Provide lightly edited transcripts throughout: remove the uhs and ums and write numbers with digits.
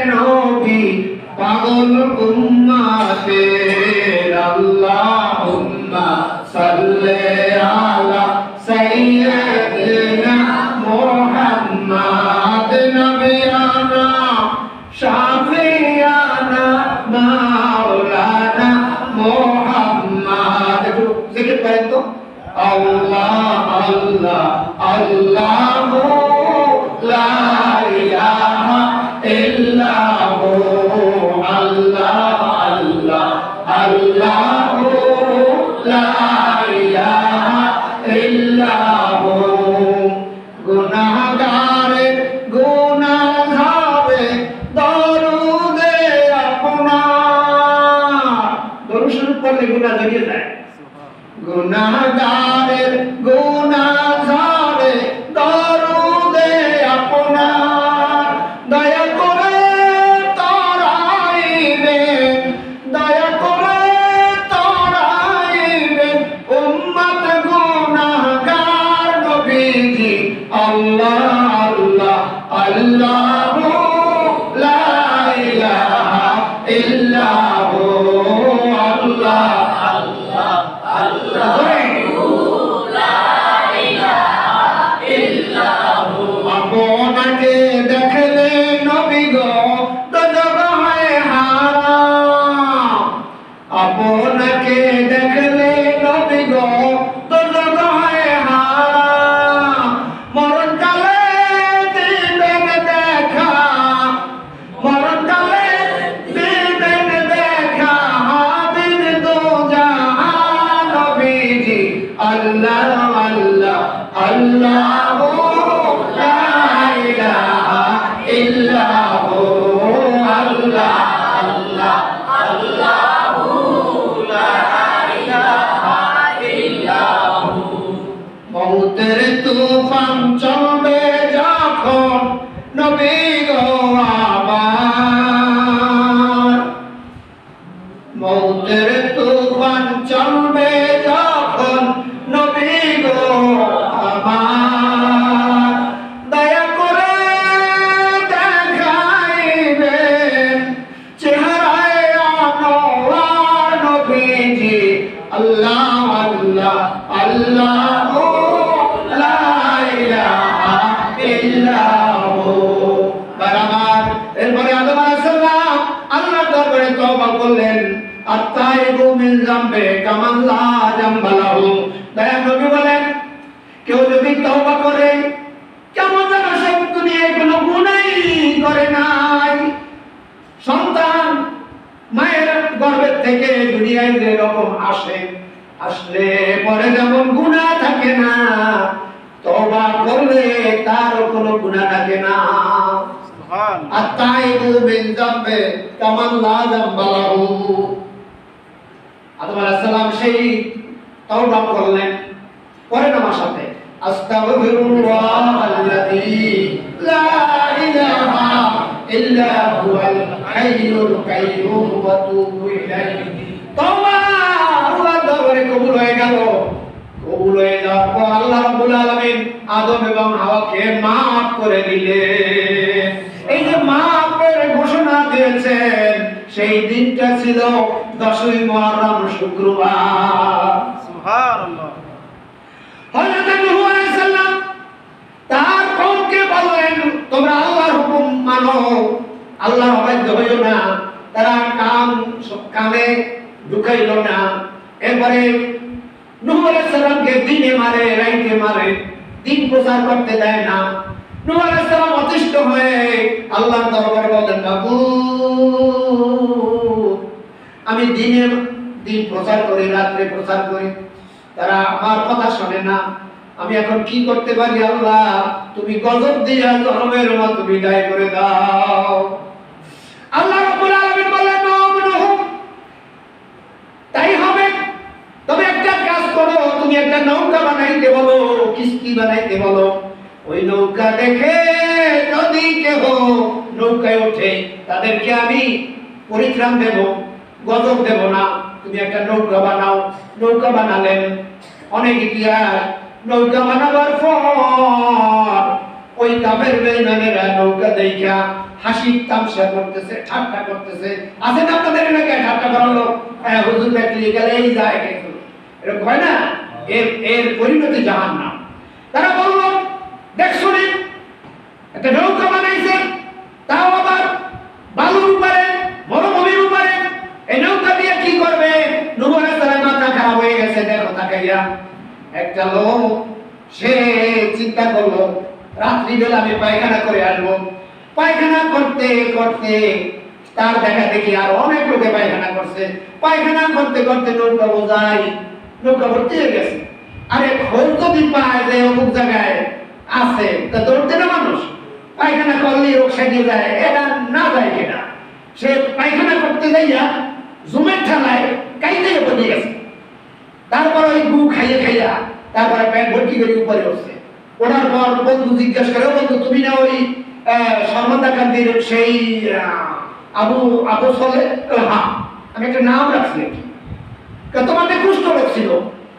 নবী পাগল উম্মতের আল্লাহুম্মা সাল্লি আলা সাইয়্যিদিনা মুহাম্মাদ নবিয়ানা শাফিয়ানা মাওলানা মুহাম্মাদ। একটু জিকির করেন তো, আল্লাহ আল্লাহ আল্লাহু লা ইলাহা ইল্লাহু আল্লাহ আল্লাহ আল্লাহু লা ইলাহা ইল্লাহু। গুনাহগারের গুনাহ হবে দরুদে আপনার। দরুদ শরীফ পড়লে গুনাহ ঝরিয়ে যায়। গুনাহগারের গুনাহ হবে দরুদে আপনার। দয়া করে তরাইবেন, দয়া করে তরাইবেন উম্মত গুনাহগার নবীজি। আল্লাহ আল্লাহ আল্লাহু লা ইলাহা ইল্লাহু আল্লাহ আল্লাহ আল্লাহ লা ইলাহা ইল্লাহু। আপনাকে দেখলে নবী গো দোজখ হয় হারাম। আপনাকে দেখলে নবী গো দোজখ হয় হারাম। মরণকালে দিবেন দেখা, মরণকালে দিবেন দেখা হাবিব দোজাহান নবীজি। আল্লাহ আল্লাহ আল্লাহু লা ইলাহা ইল্লাহু আল্লাহ আল্লাহ আল্লাহু লা ইলাহা ইল্লাহু। মউতের তুফান চলবে যখন নবী গো আমার। মউতের তুফান চলবে যখন নবী গো আমার। দয়া করে দেখাইবেন চেহারায় আনোয়ার নবীজি। আল্লাহ আল্লাহ আল্লাহু লা ইলাহা ইল্লাহু। বারবার এরপরে আদম আলাইহিস সালাম আল্লাহর দরবারে তওবা করলেন। আত্তাইবু মিন যামবে কামান লা যামবা লাহু। দয়া নবী বলেন, কেউ যদি তওবা করে কেমন যেন সে দুনিয়ায় কোনো গুনাহই করে নাই। সন্তান মায়ের গর্ভের থেকে দুনিয়ায় যেরকম আসে, আসলে পরে যেমন গুনাহ থাকে না, তওবা করলে তার কোনো গুনাহ থাকে না। সুবহানাল্লাহ। আত্তাইবু মিন যামবে কামান লা যামবা লাহু। আদম আলাইহিস সালাম সেই তওবা করলেন। পরের আমার সাথে আস্তাগফিরুল্লাহাল্লাযী লা ইলাহা ইল্লা হুয়াল হাইয়ুল কাইয়্যুম ওয়া তুবু ইলাইহি। তওবা আল্লাহর দরবারে কবুল হয়ে গেল। কবুল হয়ে যাওয়ার পর আল্লাহ রাব্বুল আলামিন আদম এবং হাওয়াকে মাফ করে দিলেন। এই যে মাফের ঘোষণা দিয়েছেন, সেই দিনটা ছিল 10ই মুহররম শুক্রবার। সুবহানাল্লাহ। হযরত নূহ আলাইহিস সালাম তার কওমকে বললেন, তোমরা আল্লাহর হুকুম মানো, আল্লাহর অবাধ্য হইও না। তারা কানে ঢুকাইল না। এরপরে নূহ আলাইহিস সালামকে দিনে মারে, রাইতে মারে, দিন প্রচার করতে দেয় না। নূহ আলাইহিস সালাম অতিষ্ঠ হয়ে আল্লাহর দরবারে বলেন, বাবু আমি দিন প্রচার করি, রাত্রে প্রচার করি, তারা আমার কথা শোনে না। আমি এখন কি করতে পারি আল্লাহ? তুমি গজব দিয়ে জনমের মতো বিদায় করে দাও। আল্লাহ রাব্বুল আলামিন বললেন, নূহ তাই হবে, তবে একটা কাজ করো, তুমি একটা নৌকা বানাইতে বলো, কিস্তি বানাইতে বলো। ওই নৌকা দেখে যদি কেহ নৌকায় ওঠে তাদেরকে আমি পরিত্রাণ দেব, গজব দেব না। তুমি একটা নৌকা বানাও। নৌকা বানালেন। অনেক ইতিহাস। নৌকা বানাবার পর ওই কাফের বেঈমানেরা নৌকা দেখা হাসি তামসা করতেছে, ঠাট্টা করতেছে। আছে না আপনাদের এলাকায় ঠাট্টা করার লোক? হুজুর দেখলে গেলে এই যায় কিন্তু এরকম হয় না? এর পরিণতি জাহান্নাম। তারা বলল, দেখছো নি একটা নৌকা বানাইছে, তাও আবার বালুর উপরে, মরুভূমির উপরে। এই নৌকা দিয়ে কি করবে? নূহ আলাইহিস সালাম মাথা খারাপ হয়ে গেছে। দেখো তাকাইয়া একটা লোক, সে চিন্তা করলো রাত্রিবেলা আমি পায়খানা করে আসবো। পায়খানা করতে করতে তার দেখা দেখি আর অনেক লোকে পায়খানা করছে। পায়খানা করতে করতে নৌকা বোঝাই, নৌকা ভর্তি হয়ে গেছে। আরে খোঁজ যদি পায় যে অমুক জায়গায় আছে, তা দৌড়তে না মানুষ? পায়খানা করলে রোগ সেরে যায়, এটা না যায় কিনা? সে পায়খানা করতে যাইয়া জুমের ঠালায় কাইতে পড়ে গেছে। তারপর ওই গু খাইয়ে খাইয়া তারপরে প্যান্ট ভর্তি করে উপরে উঠছে। ওঠার পর বন্ধু জিজ্ঞেস করে, বন্ধু তুমি না ওই সর্বদাকান্তির সেই আবু সলে? হ্যাঁ, আমি একটা নাম রাখছি আর কি। তোমাদের কুষ্ঠ রোগ ছিল,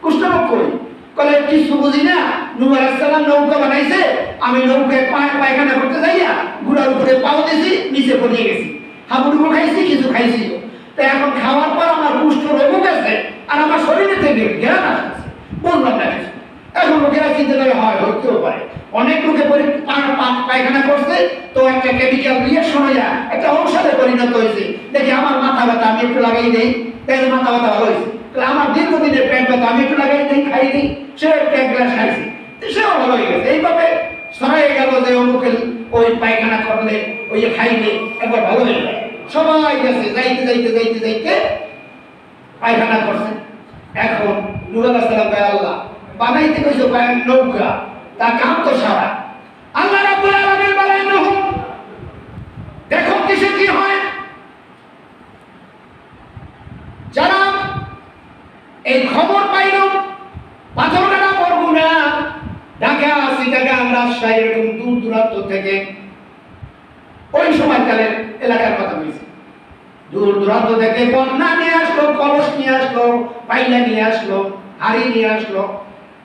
কুষ্ঠ রোগ করি কলে কিছু বুঝি না। নূহ আলাইহিস সালাম নৌকা বানাইছে, আমি নৌকায় পায়খানা করতে যাইয়া গুড়ার উপরে পাও দিয়েছি, নিচে পড়ে গেছি। হাবুডুবু খাইছি, কিছু খাইছি। তো এখন খাওয়ার পর আমার কুষ্ঠ রোগ গেছে আর আমার শরীরে থেকে জ্ঞান আসছে, বললাম না কিছু। এখন লোকেরা চিন্তা করে হয় হইতেও পারে। অনেক লোকে পায়খানা করছে, তো একটা কেমিক্যাল রিঅ্যাকশন হইয়া একটা ঔষধে পরিণত হয়েছে। দেখি আমার মাথা ব্যথা, আমি একটু লাগাই দেই, তাহলে মাথা ব্যথা ভালো হয়েছে। আমার দীর্ঘদিনের পেট ব্যথা, আমি একটু লাগাই দেই, খাই দিই, সে এক গ্লাস খাইছি, সেও ভালো হয়ে গেছে। এইভাবে সবাই গেল যে অমুকে ওই পায়খানা করলে, ওই যে খাইলে একবার ভালো হয়ে যায়। সবাই গেছে, যাইতে যাইতে যাইতে যাইতে পায়খানা করছে। এখন নূহ আলাইহিস সালাম কয়, আল্লাহ বানাইতে কইছো নৌকা, তা কাম তো সারা। আল্লাহ রাব্বুল আলামিন বলেন, নূহ দেখো কিসে কি হয়। যারা এই খবর পাইল পাথরঘাটা, বরগুনা, ঢাকা, চিটাগাং, রাজশাহী, এরকম দূর দূরান্ত থেকে, ওই সময়কালের এলাকার কথা বলছি, দূর দূরান্ত থেকে বন্যা নিয়ে আসলো, কলস নিয়ে আসলো, পাইলা নিয়ে আসলো, হাড়ি নিয়ে আসলো।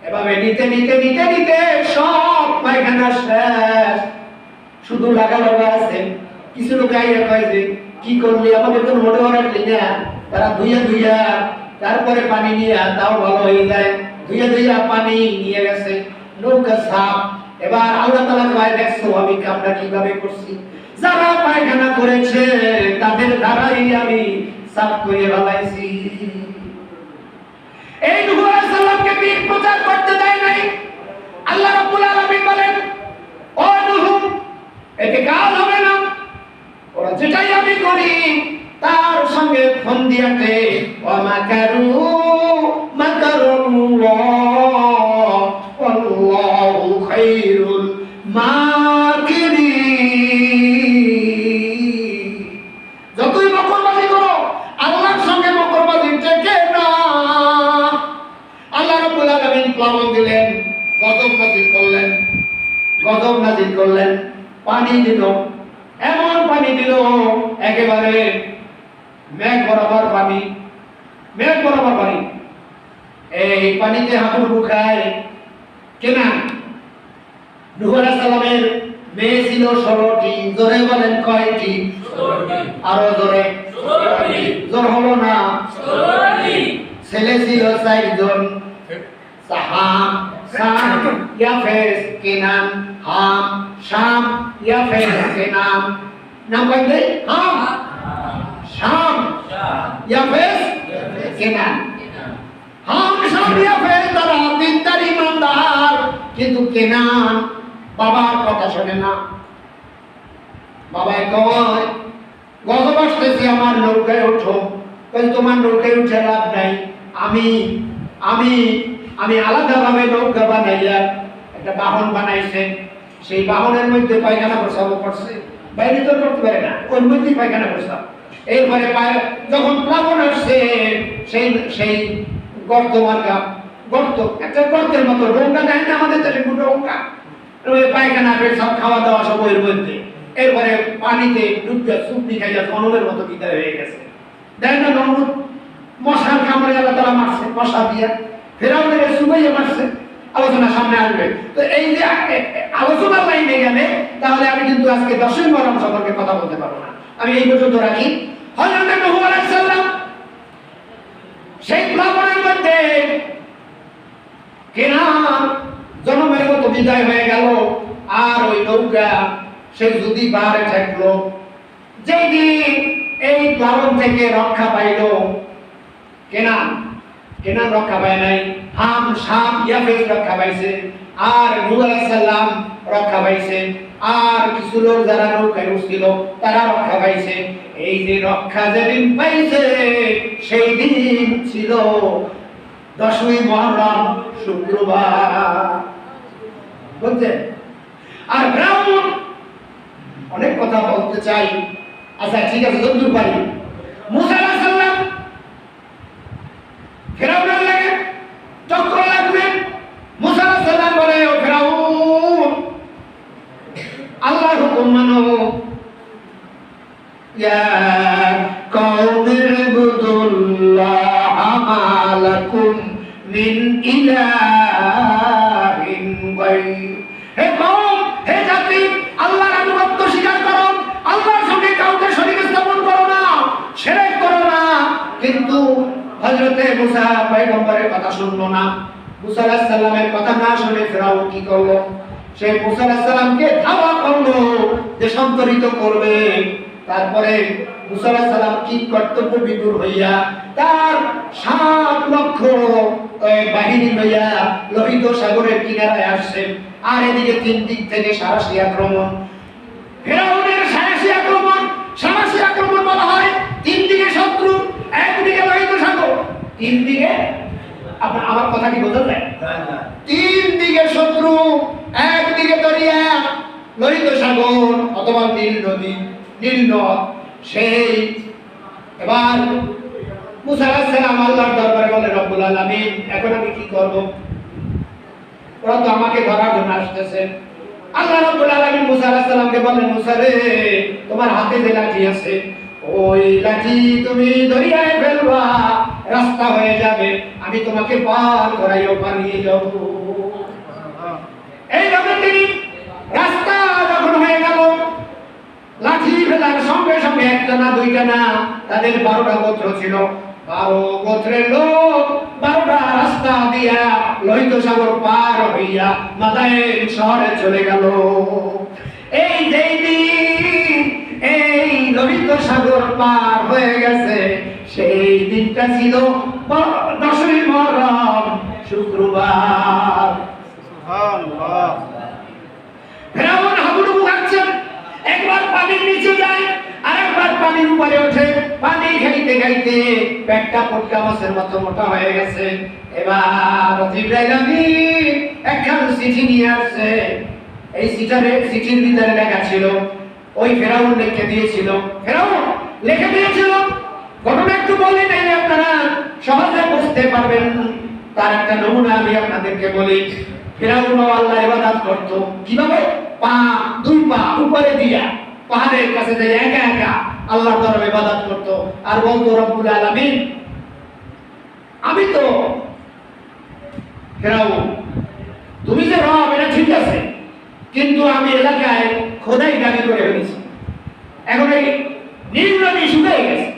এভাবে নিতে নিতে নিতে নিতে সব পায়খানা শেষ, শুধু লাগালাগা আছে। কিছু লোক আইয়া কয় যে কি করলি, আমাকে তো মোটে রাখলি না। তারা ধুইয়া ধুইয়া তারপরে পানি নিয়ে তাও ভালো হয়ে যায়, ধুইয়া ধুইয়া পানি নিয়ে গেছে, নৌকা সাফ। এবার আল্লাহ তাআলা কয়, দেখছো আমি কামটা কিভাবে করছি? যারা পায়খানা করেছে তাদের দ্বারাই আমি সাফ করে ফেলাইছি। এই নূহ আলাইহিস সালামকে দিন প্রচার করতে দেয় নাই। আল্লাহ রাব্বুল আলামিন বলেন, ও নূহ এতে কাজ হবে না, ওরা যেটাই আমি করি তার সঙ্গে ফোন দিয়াতে ওয়া মাকারু মাকারুল্লাহ ওয়াল্লাহু খায়রুল মাকিরিন। যতই মকরবাজি করো, আল্লাহর সঙ্গে মকরবাজি টেকে না। আল্লাহ রাব্বুল আলামিন প্লাবন দিলেন, গজব নাযিল করলেন, পানি দিল, এমন পানি দিল একেবারে মেঘ বরাবর পানি। এই পানিতে হাবুডুবু খায় কেনা। নূহ আলাইহিস সালামের মেয়ে ছিল 16টি। জোরে বলেন কয়টি? 16টি। আরো জোরে? 16টি। জোর হলো না? 16টি। ছেলে ছিল 4 জন, সাহাম, শাম, ইয়াফেস, কেনান। হাম, শাম, ইয়াফেস, কেনান। নাম কয়টি? হাম, শাম, ইয়াফেস, কেনান। হাম, শাম, ইয়াফেস তারা দিনদার ইমানদার, কিন্তু কেনান বাবার কথা শোনে না। বাবাই কয়, গজব আসতেছে, আমার নৌকায় ওঠো। তোমার নৌকায় উঠে লাভ নাই, আমি আমি আমি আলাদাভাবে নৌকা বানাইয়া একটা বাহন বানাইছে। সেই বাহনের মধ্যে পায়খানা প্রস্রাব করছে, বাইরে তো করতে পারে না, ওর মধ্যেই পায়খানা প্রস্রাব। এরপরে যখন প্লাবন আসছে, সেই গর্ত মার্কা, গর্ত একটা গর্তের মতো ডোঙ্গা দেয় না আমাদের দেশে, ডোঙ্গা, পায়খানা সব খাওয়া দাওয়া সব ওর মধ্যে। এরপরে পানিতে ডুববে, সুপনি খাইয়া নরমের মতো বিদায় হয়ে গেছে। দেখ না নরম, মশার কামড়ে আল্লাহ তাআলা মারছে, মশা দিয়া ফেরাউনের সুবাইয়া মারছে। আলোচনা সামনে আসবে। তো এই যে আলোচনার লাইনে গেলে তাহলে আমি কিন্তু আজকে 10ই মুহররম সম্পর্কে কথা বলতে পারবো না। আমি এই পর্যন্ত রাখি। হযরত নূহ আলাইহিস সালাম সেই প্লাবনের মধ্যে কেনান জনমের মতো বিদায় হয়ে গেল, আর ওই নৌকা সে যদি বারে ঠেকলো। যেদিন এই প্লাবন থেকে রক্ষা পাইল কেনান রক্ষা পায় নাই, হাম শাম ইয়াফেস রক্ষা পাইছে, আর নূহ আলাইহিস সালাম রক্ষা পাইছে, আর কিছু লোক যারা নৌকায় উঠছিল তারা রক্ষা পাইছে। এই যে রক্ষা যেদিন পাইছে সেই দিন ছিল 10ই মুহররম, শুক্রবার। বুঝছেন? আর ফিরাউন অনেক কথা বলতে চাই, আচ্ছা ঠিক আছে যতদূর পারি। মুসা আলাইহিস সালাম ফিরাউনের লাগে চক্র লাগবেন। মুসা আলাইহিস সালাম বলে, ও ফিরাউন, আল্লাহর হুকুম মানো। ইয়া কওমি ইবুদুল্লাহ মা লাকুম মিন ইলাহিন গায়র। হে কওম, হে জাতি, আল্লাহর আনুগত্য স্বীকার করো, আল্লাহর সঙ্গে কাউকে শরীক স্থাপন করো না, শিরক করো না। কিন্তু হযরতে মুসা পয়গম্বরের কথা শুনলো না। মুসা আলাইহিস সালামের কথা না শুনে ফিরাউন কি করলো? সে মুসা আলাইহিস সালামকে ধাওয়া করলো, দেশান্তরিত করবে। তারপরে মুসা আলাইহিস সালাম কি কর্তব্য বিমূঢ় হইয়া তার 7 লক্ষ বাহিনী লইয়া লোহিত সাগরের কিনারায় আসছে। আর এদিকে 3 দিক থেকে সারাশি আক্রমণ। ফিরাউনের সারাশি আক্রমণ বলা হয়। 3 দিকে শত্রু, একদিকে লোহিত সাগর, 3 দিকে আমার কথা কি বোঝা যায়? 3 দিকে শত্রু, একদিকে দরিয়া লোহিত সাগর অথবা নীল নদ। সেই এবার মুসা আলাইহিস সালাম আল্লাহর দরবারে বলে, রব্বুল আলামিন, এখন আমি কি করব? ওরা তো আমাকে ধরার জন্য আসতেছে। আল্লাহ রাব্বুল আলামিন মুসা আলাইহিস সালামকে বলেন, মুসা রে, তোমার হাতে যে লাঠি আছে, ওই লাঠি তুমি দরিয়ায় ফেলবা, রাস্তা হয়ে যাবে, আমি তোমাকে পার করাইও পানিয়ে যাব। এইভাবে তিনি রাস্তা যখন হয়ে গেল, লাঠি ফেলার সঙ্গে সঙ্গে একটা না দুইটা না, তাদের 12টা গোত্র ছিল। 12 গোত্রের লোক 12টা রাস্তা দিয়া লোহিত সাগর পার হইয়া মাদায়েন শহরে চলে গেল। এই যেই দিন এই লোহিত সাগর পার হয়ে গেছে, সেই দিনটা ছিল 10ই মুহররম, শুক্রবার। সুবহানাল্লাহ। ফিরাউন হাবুডুবু খাচ্ছেন, একবার পানির নিচে যায়, আরেকবার পানির উপরে ওঠে। পানি খাইতে খাইতে পেটটা পটকা মাছের মতো মোটা হয়ে গেছে। এবার জিবরাইল আমিন একখান চিঠি নিয়ে আসছে। এই চিঠির ভিতরে লেখা ছিল, ওই ফিরাউন লিখে দিয়েছিল। ফিরাউন লিখে দিয়েছিল, ঘটনা একটু বলি নাই আপনারা সহজে বুঝতে পারবেন। তার একটা নমুনা আমি আপনাদেরকে বলি। ফিরাউন আল্লাহর ইবাদত করত কিভাবে? দুই পা উপরে দিয়া পাহাড়ের কাছে যে একা একা আল্লাহর দরবারে ইবাদত করত, আর বলতো, রব্বুল আলামিন, আমি তো ফিরাউন, তুমি যে রব এটা ঠিক আছে, কিন্তু আমি এলাকায় খোদাই দাবি করে ফেলেছি। এখন এই নীল নদী শুকিয়ে গেছে,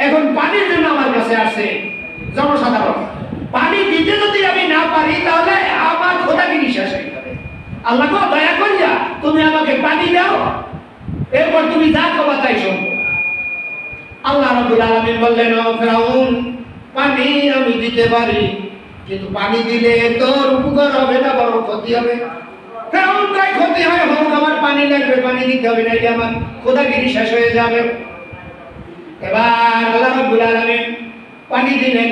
এখন পানির জন্য আমার কাছে আসছে জনসাধারণ। পানি দিতে যদি আমি না পারি তাহলে আমার খোদাগিরি শেষ হয়ে যাবে। আল্লাহ গো, দয়া করিয়া তুমি আমাকে পানি দাও, এরপর তুমি যা খাবা তাই শুনবো। আল্লাহ রাব্বুল আলামিন বললেন, ও ফিরাউন, পানি আমি দিতে পারি, কিন্তু পানি দিলে তোর উপকার হবে না, বড় ক্ষতি হবে। ফিরাউন কয়, ক্ষতি হয় হোক, আমার পানি লাগবে, পানি দিতে হবে, না এটা আমার খোদাগিরি শেষ হয়ে যাবে। এবার আল্লাহ রাব্বুল আলামিন পানি দিলেন।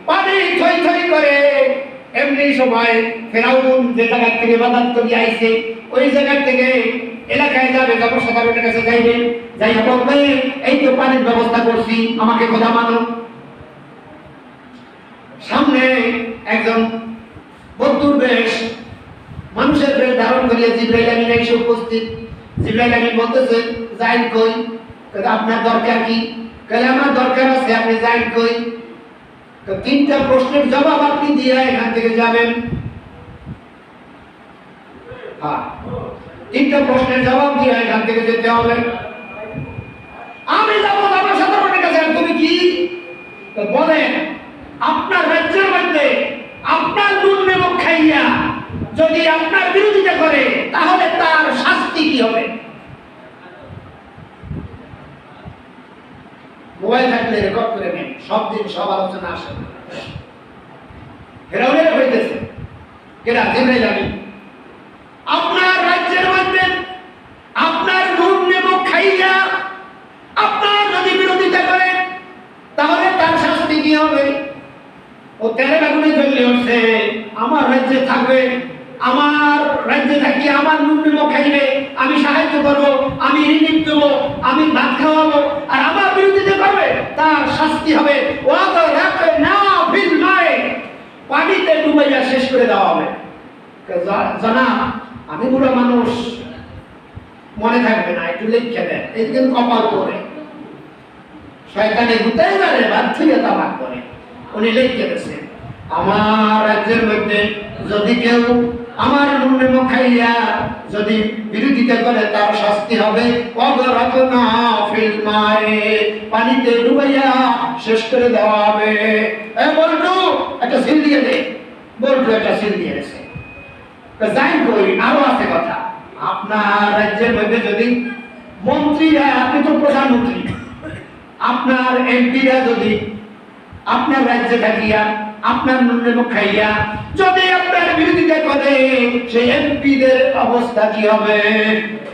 পানি থই থই করে এমনি সময় ফিরাউন যে জায়গা থেকে ইবাদত করে আইছে, ওই জায়গা থেকে এলাকায় যাবে, জনসাধারণের কাছে যাইবে, যাই বলবে, এই তো পানির ব্যবস্থা করছি, আমাকে খোদা মানো। সামনে একজন বন্ধুর বেশ, মানুষের বেশ ধারণ করিয়া জিবরাইল আমিন এসে উপস্থিত। জিবরাইল আমিন বলতেছে, যাই কই? আপনার দরকার কি? কইলে, আমার দরকার আছে, আপনি যাই কই? তো 3টা প্রশ্নের জবাব আপনি দিয়ে এখান থেকে যাবেন। হ্যাঁ, তিনটা প্রশ্নের জবাব দিয়ে এখান থেকে যেতে হবে। আমি যাবো আমার সাধারণের কাছে, তুমি কি বলেন আপনার রাজ্যের মধ্যে আপনার নুন নেমক খাইয়া যদি আপনার বিরোধিতা করে তাহলে তার শাস্তি কি হবে? মোবাইল থাকলে রেকর্ড করে নেন, সব দিন সব আলোচনা আসে। ফেরাউনের হইতেছে কেনা জিব্রাইল আমিন আপনার রাজ্যের মধ্যে আপনার নুন নেমক খাইয়া আপনার যদি বিরোধিতা করে তাহলে তার শাস্তি কি হবে? ও তেলে আগুনে জ্বলে উঠছে, আমার রাজ্যে থাকবে, আমার রাজ্যে থাকি আমার নুন নেমক খাইবে, আমি সাহায্য করবো, আমি রিলিফ দেবো, আমি ভাত খাওয়াবো, আর আমার বিরোধিতা করবে তার শাস্তি হবে পানিতে ডুবাইয়া শেষ করে দেওয়া হবে। জানা আমি বুড়ো মানুষ, মনে থাকবে না, একটু লিখে দেন, এই কিন্তু কপাল করে শয়তানে গুতাই যাবে বাধ্য হয়ে তামাক করে। উনি লিখে দিয়েছেন আমার রাজ্যের মধ্যে যদি কেউ আমার নুন নেমক খাইয়া যদি বিরোধিতা করে তার শাস্তি হবে অগরকনা ফিল মায়ে, পানিতে ডুবাইয়া শেষ করে দেওয়া হবে। বলটু একটা সিল দিয়ে দে, বলটু একটা সিল দিয়ে দিয়েছে। যাই করি আরো আছে কথা, আপনার রাজ্যের মধ্যে যদি মন্ত্রীরা, আপনি তো প্রধানমন্ত্রী, আপনার এমপিরা যদি আপনার রাজ্যে থাকিয়া আপনার নুন নেমক খাইয়া যদি আপনার বিরোধিতা করে সেই এমপিদের অবস্থা কি হবে?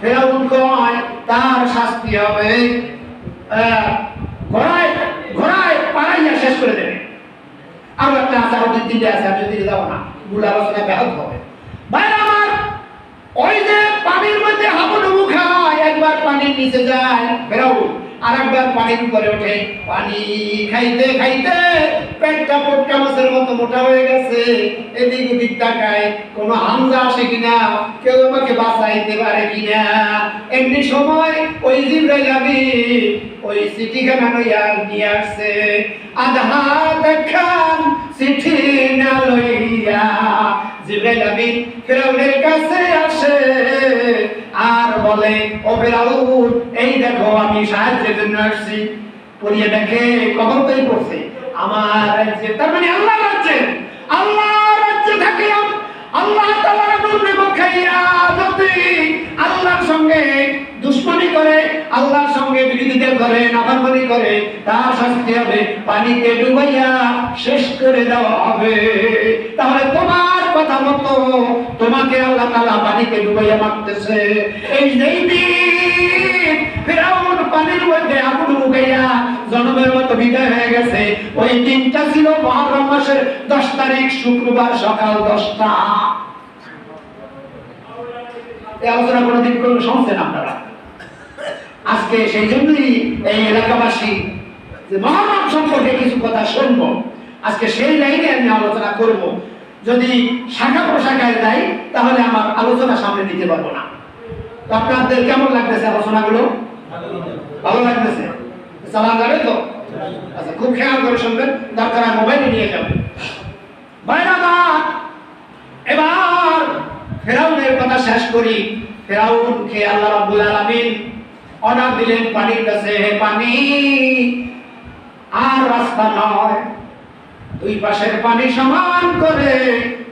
ফেরাউন কয় তার শাস্তি হবে ঘোড়ায় ঘোড়ায় পাড়াইয়া শেষ করে দেবে। আরো একটা আছে, আরো দিতে আছে, আমি যদি যাবো না মূল আলোচনা ব্যাহত হবে। ভাই আমার ওই যে পানির মধ্যে হাবুডুবু খায়, একবার পানির নিচে যায় ফেরাউন, আর একবার পানির উপরে ওঠে। পানি খাইতে খাইতে পেটটা পটকা মাছের মতো মোটা হয়ে গেছে। এদিক ওদিক তাকায় কোনো হামজা আসে কিনা, কেউ আমাকে বাঁচাইতে পারে কিনা। এমনি সময় ওই জিবরাইল আমিন ওই চিঠিখানা নিয়ে আসছে। আধা দেখান চিঠি না লইয়া জিবরাইল আমিন ফেরাউনের কাছে আসে আর বলে ও ফেরাউন, এই দেখো আমি সাহায্যের জন্য আসছি। পড়িয়ে দেখে কখন তৈরি করছে আমার রাজ্যে, তার মানে আল্লাহ রাজ্যে, আল্লাহ রাজ্যে থাকলাম। আল্লাহ তাআলার নুন নেমক খাইয়া যদি আল্লাহর সঙ্গে দুশমনি করে, আল্লাহর সঙ্গে বিরোধিতা করে, নাফরমানি করে, তার শাস্তি হবে পানিতে ডুবাইয়া শেষ করে দেওয়া হবে। তাহলে তোমার কথা মতো তোমাকে আল্লাহ তাআলা পানিতে ডুবাইয়া মারতেছে। এই যেই দিন ফিরাউন পানির মধ্যে হাবুডুবু খাইয়া জনমের মতো বিদায় হয়ে গেছে, ওই দিনটা ছিল মুহররম মাসের 10 তারিখ শুক্রবার সকাল 10টা। এই আলোচনা কোনোদিন কোনো শুনছেন আপনারা? আজকে সেই জন্যই এই এলাকাবাসী যে মুহররম সম্পর্কে কিছু কথা শুনবো, আজকে সেই লাইনে আমি আলোচনা করব। যদি শাখা প্রশাখায় যাই তাহলে আমার আলোচনা সামনে দিতে পারবো না। তো আপনাদের কেমন লাগতেছে আলোচনাগুলো? ভালো লাগতেছে? চালান যাবে তো? আচ্ছা, খুব খেয়াল করে শুনবেন, দরকার মোবাইলে নিয়ে যাবেন। ভাইরা এবার ফেরাউনের কথা শেষ করি। ফেরাউনকে আল্লাহ রাব্বুল আলামিন অর্ডার দিলেন পানির কাছে, পানি আর রাস্তা নয়, দুই পাশের পানি সমান করে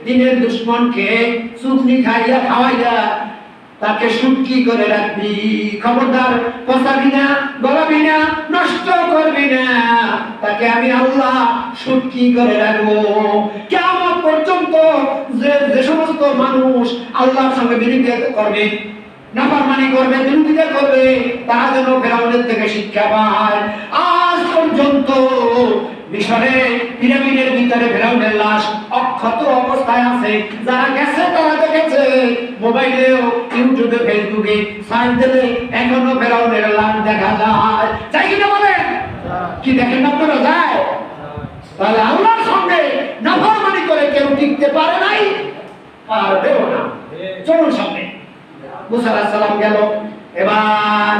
দিনের দুশমনকে চুগনি খাইয়া খাওয়াইয়া তাকে শুটকি করে রাখবি। খবরদার পচাবি না, গলাবি না, নষ্ট করবি না, তাকে আমি আল্লাহ শুটকি করে রাখবো। কিয়ামত পর্যন্ত যে সমস্ত মানুষ আল্লাহর সঙ্গে বিরোধিতা করবে, নাফরমানি করবে, বিরোধিতা করবে, তারা যেন ফেরাউনের থেকে শিক্ষা পায়। আজ পর্যন্ত মিশরে পিরামিডের ভিতরে ফেরাউনের লাশ অক্ষত অবস্থায় আছে। যারা গেছে তারা দেখেছে, মোবাইলেও ইউটিউবে ফেসবুকে সার্চ দিলে এখনো ফেরাউনের লাশ দেখা যায়। যাই কিনা বলেন? কি দেখেন আপনারা? যায়। তাহলে আল্লাহর সঙ্গে নাফরমানি করে কেউ টিকতে পারে নাই, পারবেও না। চলুন সামনে। মুসা আলাইহিস সালাম গেল, এবার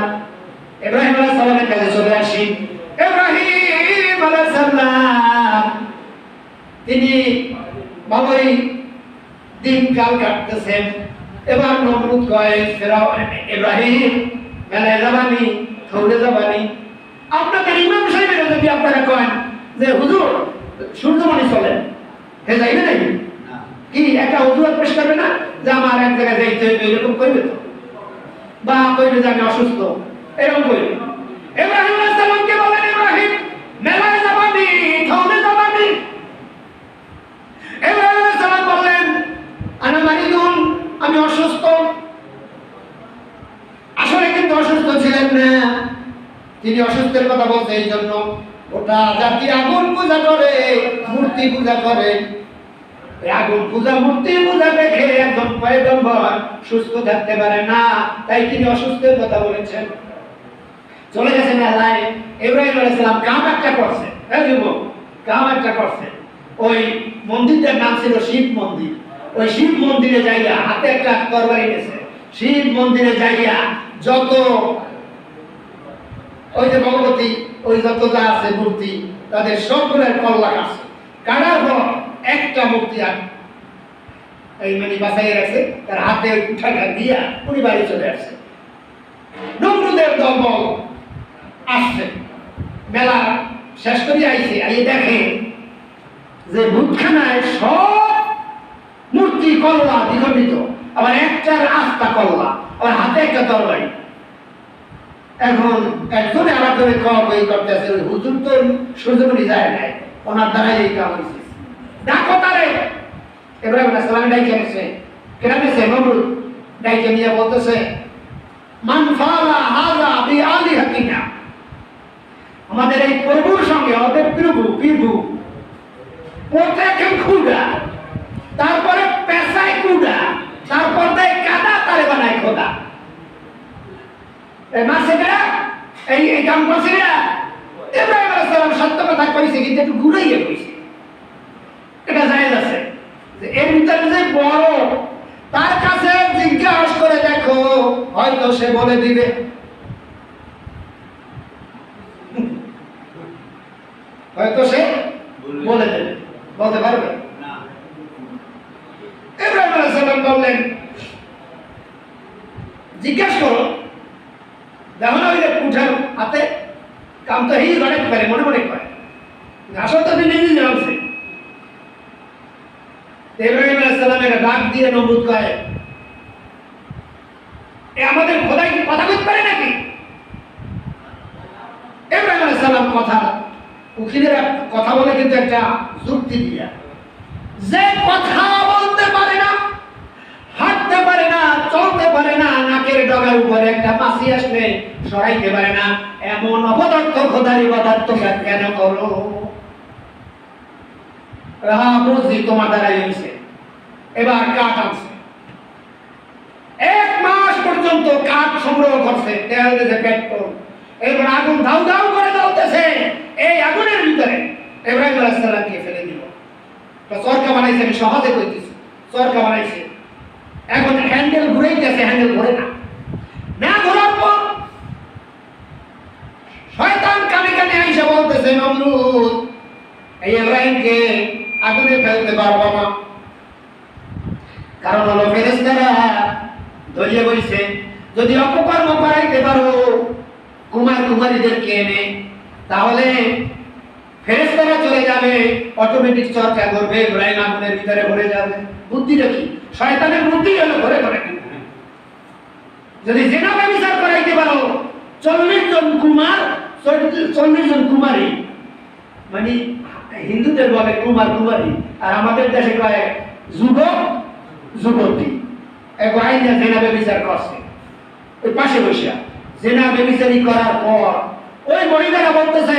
ইব্রাহিম আলাইহিস সালামের কাছে চলে আসি। ইব্রাহিম আলাইহিস সালাম তিনি ভালোই দিনকাল কাটতেছেন, এবার নমরুদ কয় ইব্রাহিম মেলায় যাবানি খৌলে যাবানি আপনাদের ইমাম সাহেবের যদি আপনারা কয়েন যে হুজুর সূর্যমণি চলেন হে যাইবে নাকি কি একটা অজুহাত পেশ করবে না যে আমার এক জায়গায় যাইতে হবে এরকম করবে তো বা কইবে যে আমি অসুস্থ এরকম করবে ইব্রাহিম আলাইহিস সালামকে বলেন ইব্রাহিম মেলায় যাবানি খৌলে যাবানি ইব্রাহিম আলাইহিস সালাম বললেন আনা মারিদুন আমি অসুস্থ আসলে কিন্তু অসুস্থ ছিলেন না তিনি অসুস্থের কথা বলতে এই জন্য ওটা জাতি আগুন পূজা করে মূর্তি পূজা করে আগুন পূজা মূর্তি পূজা দেখে একজন পয়গম্বর সুস্থ থাকতে পারে না তাই তিনি অসুস্থের কথা বলেছেন চলে গেছেন মেলায় ইব্রাহিম আলাইহিস সালাম কাম একটা করছে এই যুবক কাম একটা করছে ওই মন্দিরটার নাম ছিল শিব মন্দির ওই শিব মন্দিরে যাইয়া হাতে একটা তরবারি নিয়েছে শিব মন্দিরে যাইয়া যত ওই যে ভগবতী ওই যত যা আছে মূর্তি তাদের সবগুলোর কল্লা কাটছে কাটার পর একটা মূর্তি আর এই মানে বাসায় রাখছে তার হাতে উঠাটা দিয়া উনি বাড়ি চলে আসছে নমরুদের দলবল আসছে মেলা শেষ করে আইছে আইয়ে দেখে যে ভূতখানায় সব মূর্তি কল্লা দ্বিখণ্ডিত আবার একটার আস্থা কল্লা আবার হাতে একটা তরবারি এখন একজনে আরেকজনে কই করতে আছে ওই হুজুর তো সূর্যমণি যায় নাই ওনার দ্বারাই এই কাম হয়েছে ডাকো তারে ইব্রাহিম আলাইহিস সালাম ডাইকে এনেছে কেন এনেছে নমরুদ ডাইকে নিয়ে বলতেছে মান ফালা হাযা বিআলিহাতিনা আমাদের এই প্রভুর সঙ্গে আমাদের প্রভু প্রত্যেকে খুদা তারপরে পেশায় কুদা তারপর দেয় কাদা তারে বানায় খোদা এই মাসে এই কাম করছে না ইব্রাহিম আলাইহিস সালাম সত্য কথা কইছে কিন্তু একটু ঘুরাইয়া কইছে এটা জায়েজ আছে যে এর ভিতরে যে বড় তার কাছে জিজ্ঞাসা করে দেখো হয়তো সে বলে দিবে হয়তো সে বলে দেবে বলতে পারবে না ইব্রাহিম আলাইহিস সালাম বললেন জিজ্ঞাসা করো দেখো না ওই যে উঠার হাতে কাম তো এই অনেক করে মনে মনে করে আসলে তো নিজে জানছে ইব্রাহিম আলাইহিস সালাম একটা ডাক দিয়ে নমরুদ কয় এ আমাদের খোদাই কি কথা বলতে পারে নাকি ইব্রাহিম আলাইহিস সালাম কথা উকিলেরা কথা বলে কিন্তু একটা যুক্তি দিয়া যে কথা বলতে পারে না হাঁটতে পারে না চলতে পারে না নাকের ডগার উপরে একটা মাছি আসলে সরাইতে পারে না এমন অপদার্থ খোদার ইবাদত তোমরা কেন করো বুঝি তোমার দ্বারাই হয়েছে এবার কাঠ আনছে 1 মাস পর্যন্ত কাঠ সংগ্রহ করছে তেল দিয়েছে পেট্রোল এবার আগুন ধাউ ধাউ করে জ্বলতেছে এই আগুনের ভিতরে ইব্রাহিম আলাইহিস সালামকে ফেলে দিল তো চরকা বানাইছে আমি সহজে কইতেছি চরকা বানাইছে এখন হ্যান্ডেল ঘুরাইতেছে হ্যান্ডেল ঘুরে না না ঘোরার পর শয়তান কানে কানে আইসা বলতেছে নমরুদ এই ইব্রাহিমকে আগুনে ফেলতে পারবো না কারণ হলো ফেরেশতারা দলিয়ে বইছে যদি অপকর্ম করাইতে পারো কুমার কুমারীদেরকে এনে তাহলে ফেরেশতারা চলে যাবে অটোমেটিক চর্চা করবে ইব্রাহিম আগুনের ভিতরে ভরে যাবে বুদ্ধিটা কি শয়তানের বুদ্ধি হলো ঘরে ঘরে যদি জিনা ব্যভিচার করাইতে পারো 40 জন কুমার 40 জন কুমারী মানে হিন্দুদের বলে কুমার কুমারী আর আমাদের দেশে কয় যুবক যুবতী এক আইনা জিনা ব্যভিচার করছে ওই পাশে বসে জিনা ব্যভিচারী করার পর ওই মহিলারা বলতেছে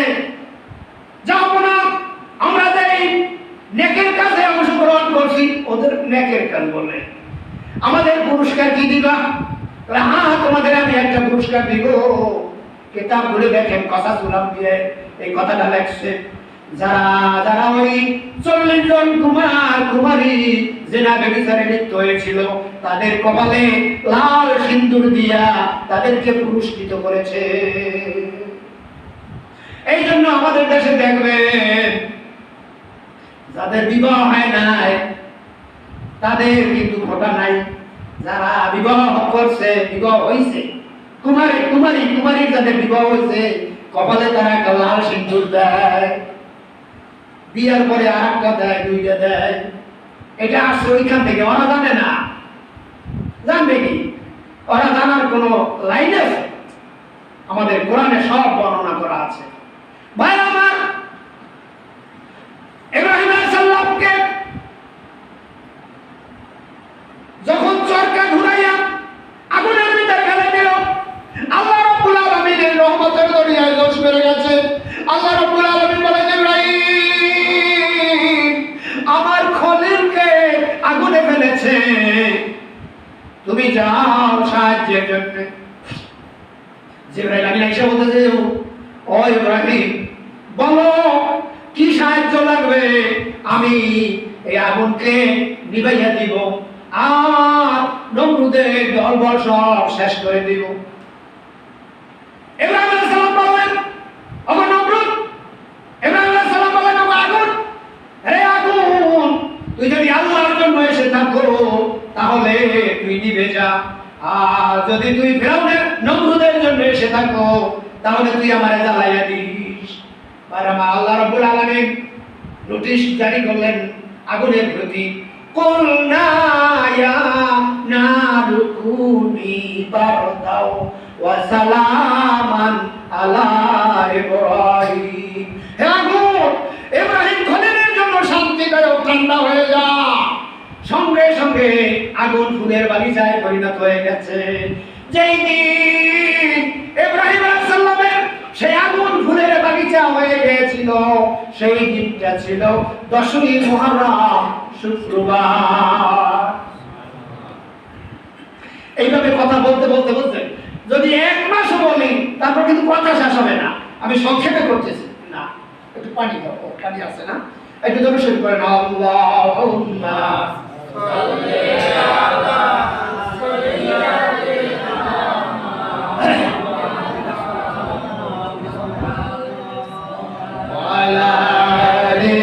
যাও না আমরা যে নেকের কাজে অংশগ্রহণ করছি ওদের নেকের কাজ বলে আমাদের পুরস্কার কি দিবা হ্যাঁ তোমাদের আমি একটা পুরস্কার দিব কিতাব খুলে দেখেন কথা শুনলাম দিয়ে এই কথাটা লেখছে যারা যারা ওই 40 জন কুমার কুমারী জিনা ব্যভিচারে লিপ্ত হয়েছিল তাদের কপালে লাল সিন্দুর দিয়া তাদেরকে পুরস্কৃত করেছে এই জন্য আমাদের দেশে দেখবেন যাদের বিবাহ হয় নাই তাদের কিন্তু খোটা নাই যারা বিবাহ করছে, বিবাহ হইছে, কুমারীর যাদের বিবাহ হইছে, কপালে তারা একটা লাল সিন্দুর দেয়, বিয়ার পরে আর একটা দেয়, দুইটা দেয়। এটা আসছে ওইখান থেকে, ওরা জানে না। জানবে কি? ওরা জানার কোন লাইন আছে? আমাদের কোরআনে সব বর্ণনা করা আছে। ভাই আমার, ইব্রাহিম আলাইহিস সালামকে যখন চরকা ঘুরাইয়া আগুনের ভিতরে ফেলে দিল, আল্লাহ রাব্বুল আলামিনের রহমতের দরিয়ায় জোশ বেড়ে গেছে। আল্লাহ রাব্বুল আলামিন বলেন, ইব্রাহিম আমার খলিলকে আগুনে ফেলেছে, তুমি যাও সাহায্যের জন্য। জিবরাইল আমিন এসে বলতেছে, ও ইব্রাহিম বলো কি সাহায্য লাগবে, আমি এই আগুনকে নিভাইয়া দিব আর নমরুদের দলবল সব শেষ করে দিব। ইব্রাহিম আলাইহিস সালাম বলেন, ও নমরুদ, ইব্রাহিম আলাইহিস সালাম বলেন, ও আগুন, হে আগুন, তুই যদি আল্লাহর জন্য এসে থাকো তাহলে তুই নিভে যা, আর যদি তুই ফিরআউনের নমরুদের জন্য এসে থাকো তাহলে তুই আমারে জ্বালাইয়া দিস। আল্লাহ রাব্বুল আলামিন নোটিশ জারি করলেন আগুনের প্রতি, কুলনা ইয়া নারু কুনি বারদাও ওয়া সালামান আলা ইব্রাহিম। হে আগুন, ইব্রাহিম খলিলের জন্য শান্তিদায়ক ঠান্ডা হয়ে যা। সঙ্গে সঙ্গে আগুন ফুলের বাগিচায় পরিণত হয়ে গেছে। যেই দিন ইব্রাহিম আলাইহিস সালামের সেই আগুন ফুলের বাগিচা হয়ে গিয়েছিল, সেই দিনটা ছিল 10ই মুহররম, শুক্রবার। এইভাবে কথা বলতে বলতে বলতে যদি এক মাসও বলি তারপর কিন্তু কথা শেষ হবে না। আমি সংক্ষেপে করতেছি না, একটু পানি দাও, পানি আছে না, একটু জোরে শুরু করেন, আল্লাহুম্মা সাল্লি আলা সাইয়্যিদিনা ওয়ালা আলি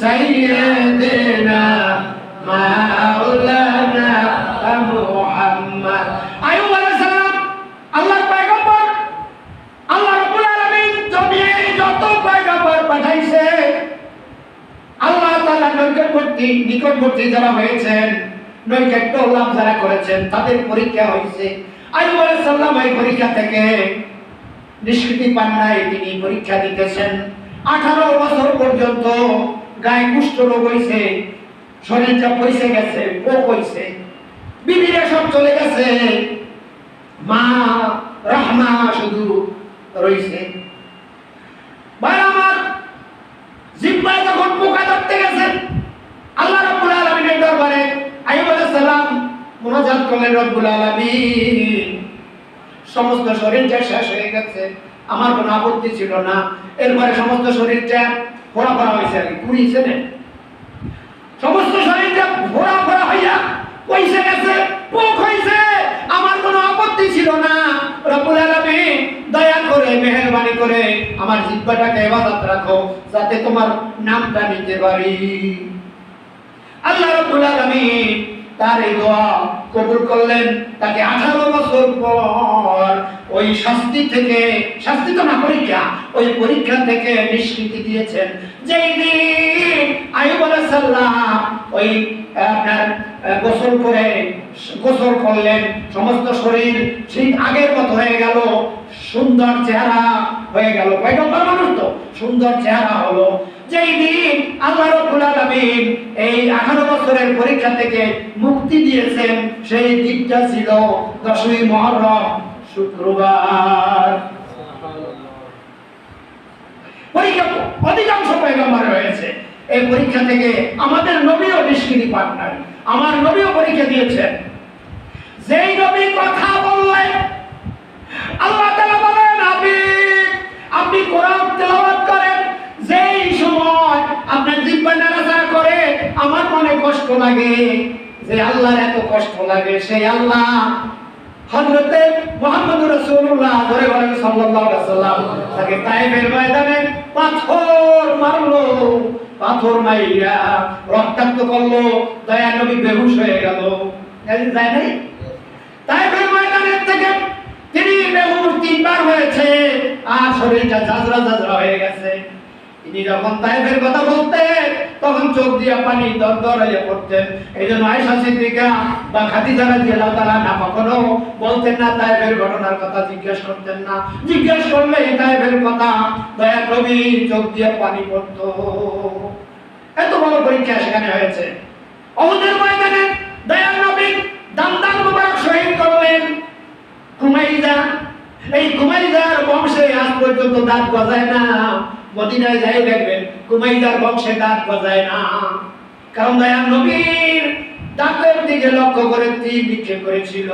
সাইয়্যিদিনা মাওলানা মুহাম্মদ। আইয়ুব আলাইহিস সালাম আল্লাহর পয়গম্বর, আল্লাহ রাব্বুল আলামিন জমিনে যত পয়গম্বর পাঠাইছে, আল্লাহ তাআলা নিকটবর্তী যারা হয়েছেন, নৈকট্য লাভ যারা করেছেন, তাদের পরীক্ষা হয়েছে। আইয়ুব আলাইহিস সালাম এই পরীক্ষা থেকে নিষ্কৃতি পান নাই, তিনি পরীক্ষা দিতেছেন। 18 বছর পর্যন্ত গায়ে কুষ্ঠ রোগ হয়েছে, শরীরটা পয়সে গেছে, পোক হয়েছে, বিবিরা সব চলে গেছে, মা রহমা শুধু রয়েছে। ভাই আমার, জিহ্বায় যখন পোকা ধরতে গেছে, আল্লাহ রাব্বুল আলামিনের দরবারে আইয়ুব আলাইহিস সালাম মুনাজাত করলেন, রব্বুল আলামিন সমস্ত শরীরটা শেষ হয়ে গেছে, আমার কোনো আপত্তি ছিল না। এরপরে সমস্ত শরীরটা ফোড়া ফোড়া হয়েছে, আর কি পুড়িয়েছে না, সমস্ত শরীরটা ফোড়া ফোড়া হইয়া পয়সে গেছে, পোক হয়েছে, আমার কোনো আপত্তি ছিল না। রব্বুল আলামিন দয়া করে মেহেরবানি করে আমার জিহ্বাটাকে ইবাদত রাখো, যাতে তোমার নামটা নিতে পারি। আল্লাহ রাব্বুল আলামিন তার এই দোয়া কবুল করলেন। তাকে 18 বছর পর ওই শাস্তি থেকে, শাস্তি তো না পরীক্ষা, ওই পরীক্ষা থেকে নিষ্কৃতি দিয়েছেন। যেই দিন আইয়ুব আলাইহিস সালাম ওই আপনার গোসল করলেন, সমস্ত শরীর ঠিক আগের মতো হয়ে গেল, সুন্দর চেহারা হয়ে গেল, পয়গম্বর মানুষ তো সুন্দর চেহারা হলো। যেই দিন আল্লাহ রাব্বুল আলামিন এই 18 বছরের পরীক্ষা থেকে মুক্তি দিয়েছেন, সেই দিনটা ছিল 10ই মুহররম, শুক্রবার। পরীক্ষা অধিকাংশ পয়গম্বর হয়েছে, এই পরীক্ষা থেকে আমাদের নবীও নিষ্কৃতি পান নাই। আমার নবীও পরীক্ষা দিয়েছেন। যেই নবী কথা বললেন, আল্লাহ তাআলা বলেন, আপনি কোরআন তেলাওয়াত করেন, যেই সময় আপনার জিহ্বা নাড়াচাড়া করে আমার মনে কষ্ট লাগে, যে আল্লাহর এত কষ্ট লাগে, সেই আল্লাহ হযরতে মুহাম্মদুর রাসূলুল্লাহ সাল্লাল্লাহু আলাইহি ওয়াসাল্লাম তাকে তায়েফের ময়দানে পাথর মারলো, পাথর মাইরা রক্তাক্ত করলো, দয়া নবী বেহুশ হয়ে গেল। যায় নাই? তাইফের ময়দানের থেকে তিনি বেহুশ 3 বার হয়েছে আর শরীরটা ঝাঁঝরা ঝাঁঝরা হয়ে গেছে। তিনি যখন তাইফের কথা বলতেন তখন চোখ দিয়ে পানি দরদর হয়ে পড়তেন। এই জন্য আয়েশা সিদ্দিকা বা খাদিজা রাদিয়াল্লাহু তাআলা না কখনো বলতেন না, তাইফের ঘটনার কথা জিজ্ঞেস করতেন না। জিজ্ঞেস করলে তাইফের কথা দয়ার নবী চোখ দিয়ে পানি পড়তো। এত বড় পরীক্ষা সেখানে হয়েছে। উহুদের ময়দানে দয়ার নবী দান্দান মুবারক শহীদ করলেন কুমাইজা। এই কুমাইজার বংশে আজ পর্যন্ত দাঁত গজায় না। মদিনায় যাই দেখবেন কুমাইজার বংশে দাঁত গজায় না, কারণ দয়ার নবীর দাঁতের দিকে লক্ষ্য করে তীর নিক্ষেপ করেছিল।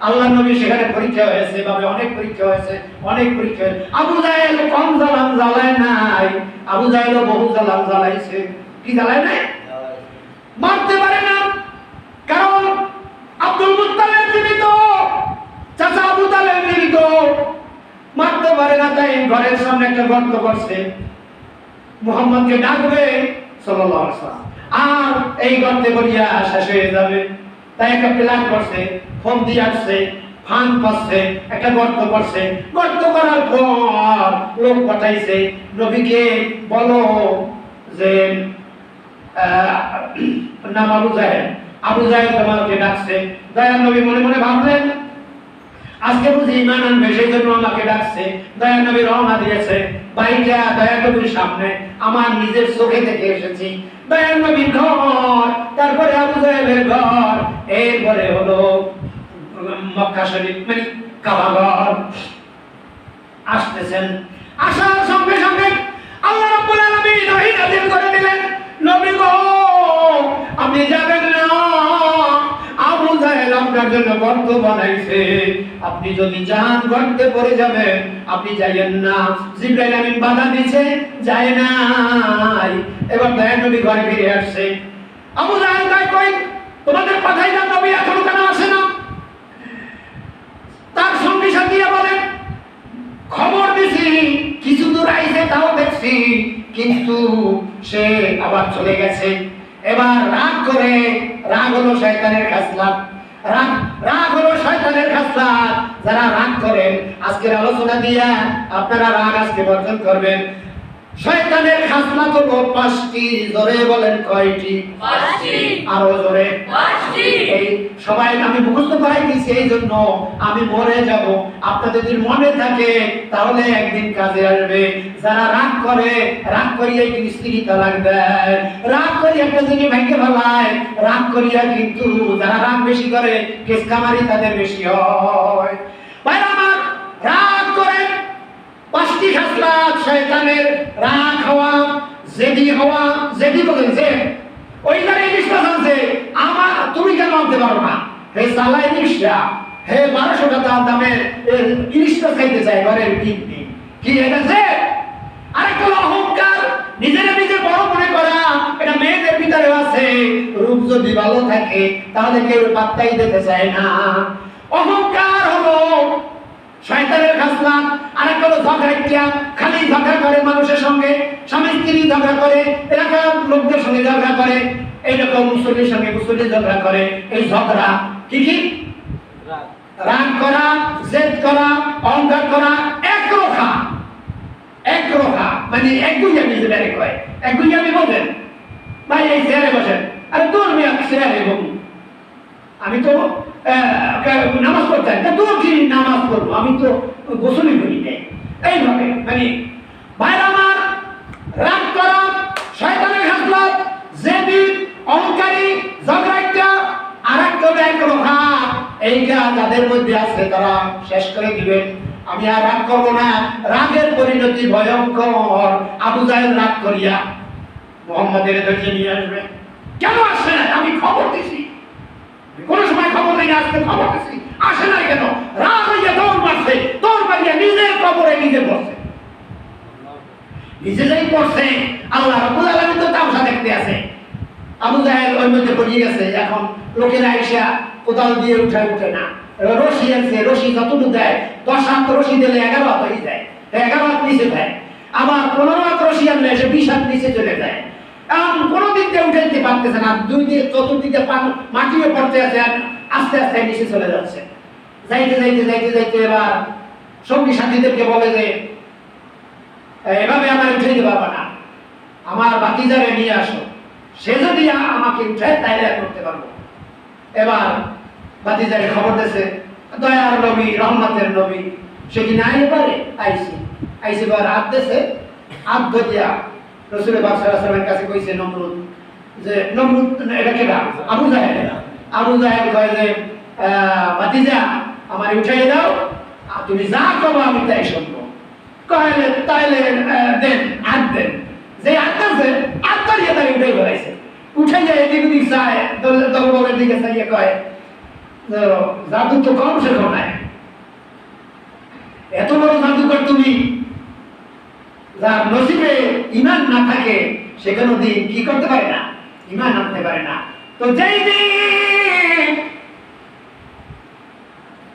আল্লাহ নবী সেখানে পরীক্ষা হয়েছে, ভাবে অনেক পরীক্ষা হয়েছে, অনেক পরীক্ষা। আবু জাহেল কম জালাম জ্বালায় নাই, আবু জাহেল বহু জালাম জ্বালাইছে। কি জ্বালায় নাই? মারতে পারে না, কারণ আব্দুল মুত্তালিব জীবিত, চাচা আবু তালেব জীবিত, মারতে পারে না। তাই ঘরের সামনে একটা গর্ত করছে, মুহাম্মদকে ডাকবে সাল্লাল্লাহু আলাইহি ওয়াসাল্লাম, আর এই গর্তে বলিয়া শেষ হয়ে যাবে। তাই একটা প্ল্যান করছে, ফোন দিয়ে আসছে, ফান পাচ্ছে, একটা গর্ত করছে। গর্ত করার পর লোক পাঠাইছে, নবীকে বলো যে নাম আবু জাহেল, আবু জাহেল তোমাকে ডাকছে। দয়ার নবী মনে মনে ভাবলেন আজকে বুঝি ঈমান আনবে, সেই জন্য আমাকে ডাকছে। দয়ার নবী রওনা দিয়েছে, বাইটা দয়ার নবীর সামনে আমার নিজের চোখে দেখে এসেছি। দয়ার নবীর ঘর, তারপরে আবু জাহেলের ঘর, এরপরে হলো মক্কা শরীফ মানে কাবা ঘর। আসতেছেন, আসার সঙ্গে সঙ্গে আল্লাহ রাব্বুল আলামিন ওহী নাযিল করে দিলেন, নবী গো আপনি যাবেন না, আবু জাহেল আপনার জন্য গর্ত বানাইছে, আপনি যদি যান গর্তে পড়ে যাবেন, আপনি যাইয়েন না। জিবরাইল আমিন বাধা দিয়েছে, যায় নাই। এবার দয়ার নবী ঘরে ফিরে আসছে। আবু জাহেল কই তোমাদের পাঠাইলাম নবী এখনো কেন আসে না? তার সঙ্গী সাথীরা বলেন খবর দিছি, কিছু দূর আইছে তাও দেখছি, কিন্তু সে আবার চলে গেছে। এবার রাগ করে, রাগ হলো শয়তানের খাসলাত, রাগ হলো শয়তানের খাসলাত। যারা রাগ করেন আজকের আলোচনা দিয়া আপনারা রাগ আজকে বর্জন করবেন। শয়তানের খাসলাত হলো 5টি। জোরে বলেন কয়টি? 5টি। আরো জোরে? 5টি। এই সবাই আমি মুখস্থ করাই দিয়েছি, এই জন্য আমি মরে যাব। আপনাদের যদি মনে থাকে তাহলে একদিন কাজে আসবে। যারা রাগ করে, রাগ করিয়া কিন্তু স্ত্রী তালাক দেয়, রাগ করে একটা জিনিস ভেঙে ফেলায়, রাগ করিয়া কিন্তু যারা রাগ বেশি করে কেস কামারি তাদের বেশি হয়। ভাইরা আমার, রাগ করে 5টি খাসলাত শয়তানের: রাগ হওয়া, জেদি হওয়া, জেদি বলেন যে ওইখানে ইলিশটা জানছে আমার, তুমি কেন আনতে পারো না? হে সালাই ইলিশটা, হে 1200 টাকা দামের ইলিশটা খাইতে চাই ঘরের কিনতে, কি এটা যে? আরেকটা অহংকার, নিজের নিজে বড় মনে করা, এটা মেয়েদের ভিতরে আছে। রূপ যদি ভালো থাকে তাহলে কেউ পাত্তাই দিতে চায় না। অহংকার হলো শয়তানের খাসলাত। আরেকটা হলো ঝগড়া, খালি ঝগড়া করে মানুষের সঙ্গে, স্বামী স্ত্রী ঝগড়া করে, এলাকার লোকদের সঙ্গে ঝগড়া করে, এইরকম মুসলিমের সঙ্গে মুসলিম ঝগড়া করে। এই ঝগড়া কি কি? রাগ করা, জেদ করা, অহংকার করা, একরোখা। একরোখা মানে একগুইয়ামি, যেটা কয় একগুইয়ামি বলেন। ভাই এই চেয়ারে বসেন, আরে তোর মেয়ে চেয়ারে বসুন, আমি তো নামাজ পড়তে, তোর কি নামাজ পড়বো, আমি তো গোসলই করি নাই। এইভাবে মানে ভাইরা আমার, রাগ করা, শয়তানের খাসলাত, জেদি, অহংকারী, ঝগড়া, আরেকটা একরোখা। এইটা যাদের মধ্যে আছে তারা শেষ করে দিবেন। আমি আর রাগ করবো না। রাগের পরিণতি ভয়ঙ্কর। আবু জাহেল রাগ করিয়া মুহাম্মদের ধরে নিয়ে আসবে। কেন আসছে না? আমি খবর দিছি, কোন সময় খবর নেই, আজকে খবর দিছি, আসে না কেন? রাগ হইয়া দৌড় মারছে, দৌড় মারিয়া নিজের কবরে নিজে পড়ছে, নিজে যাই পড়ছে। আল্লাহ রাব্বুল আলামিন তো তামাশা দেখতে আছে। আবু জাহেল ওই মধ্যে পড়িয়ে গেছে। এখন লোকেরা আইসা কোদাল দিয়ে উঠে না, রশি আছে, রশি যতটুকু দেয়, 10 হাত রশি দিলে 11 হাত হয়ে যায়, 11 হাত নিচে দেয়। আবার 15 হাত রশি আনলে সে 20 হাত নিচে চলে যায়। কোনো দিক দিয়ে উঠাইতে পারতেছে না, দুই দিকে চতুর্দিকে মাটিও পড়তে আছে, আস্তে আস্তে নিচে চলে যাচ্ছে। যাইতে যাইতে যাইতে যাইতে এবার সঙ্গী সাথীদেরকে বলে যে এভাবে আমার উঠাইতে পারবে না, আমার ভাতিজারে নিয়ে আসো, সে যদি আমাকে উঠায় তাইলে করতে পারবো। এবার ভাতিজারে খবর দিয়েছে দয়ার নবী, রহমতের নবী, সে কি নাই পারে, আইসি বার হাত দিয়েছে, হাত ধরিয়া রাসূল পাক সাল্লাল্লাহু আলাইহি ওয়াসাল্লামের কাছে কইছে নমরুদ, যে নমরুদ এটা কেডা? আবু জাহেল। আবু জাহেল কয় যে ভাতিজা আমারে উঠাইয়া দাও, তুমি যা করো আমি তাই শুনবো। কইলে তাইলে দেন, হাত দেন। যে হাত আছে হাত ধরিয়া তাই উঠাই বেড়াইছে, উঠাইয়া এদিক ওদিক যায়, দলবলের দিকে চাইয়া কয় জাদু তো কম শেখো নাই, এত বড় জাদুকর তুমি, যার নসিবে ঈমান না থাকে সে কোনোদিন কি করতে পারে না, ঈমান আনতে পারে না। তো যেই দিন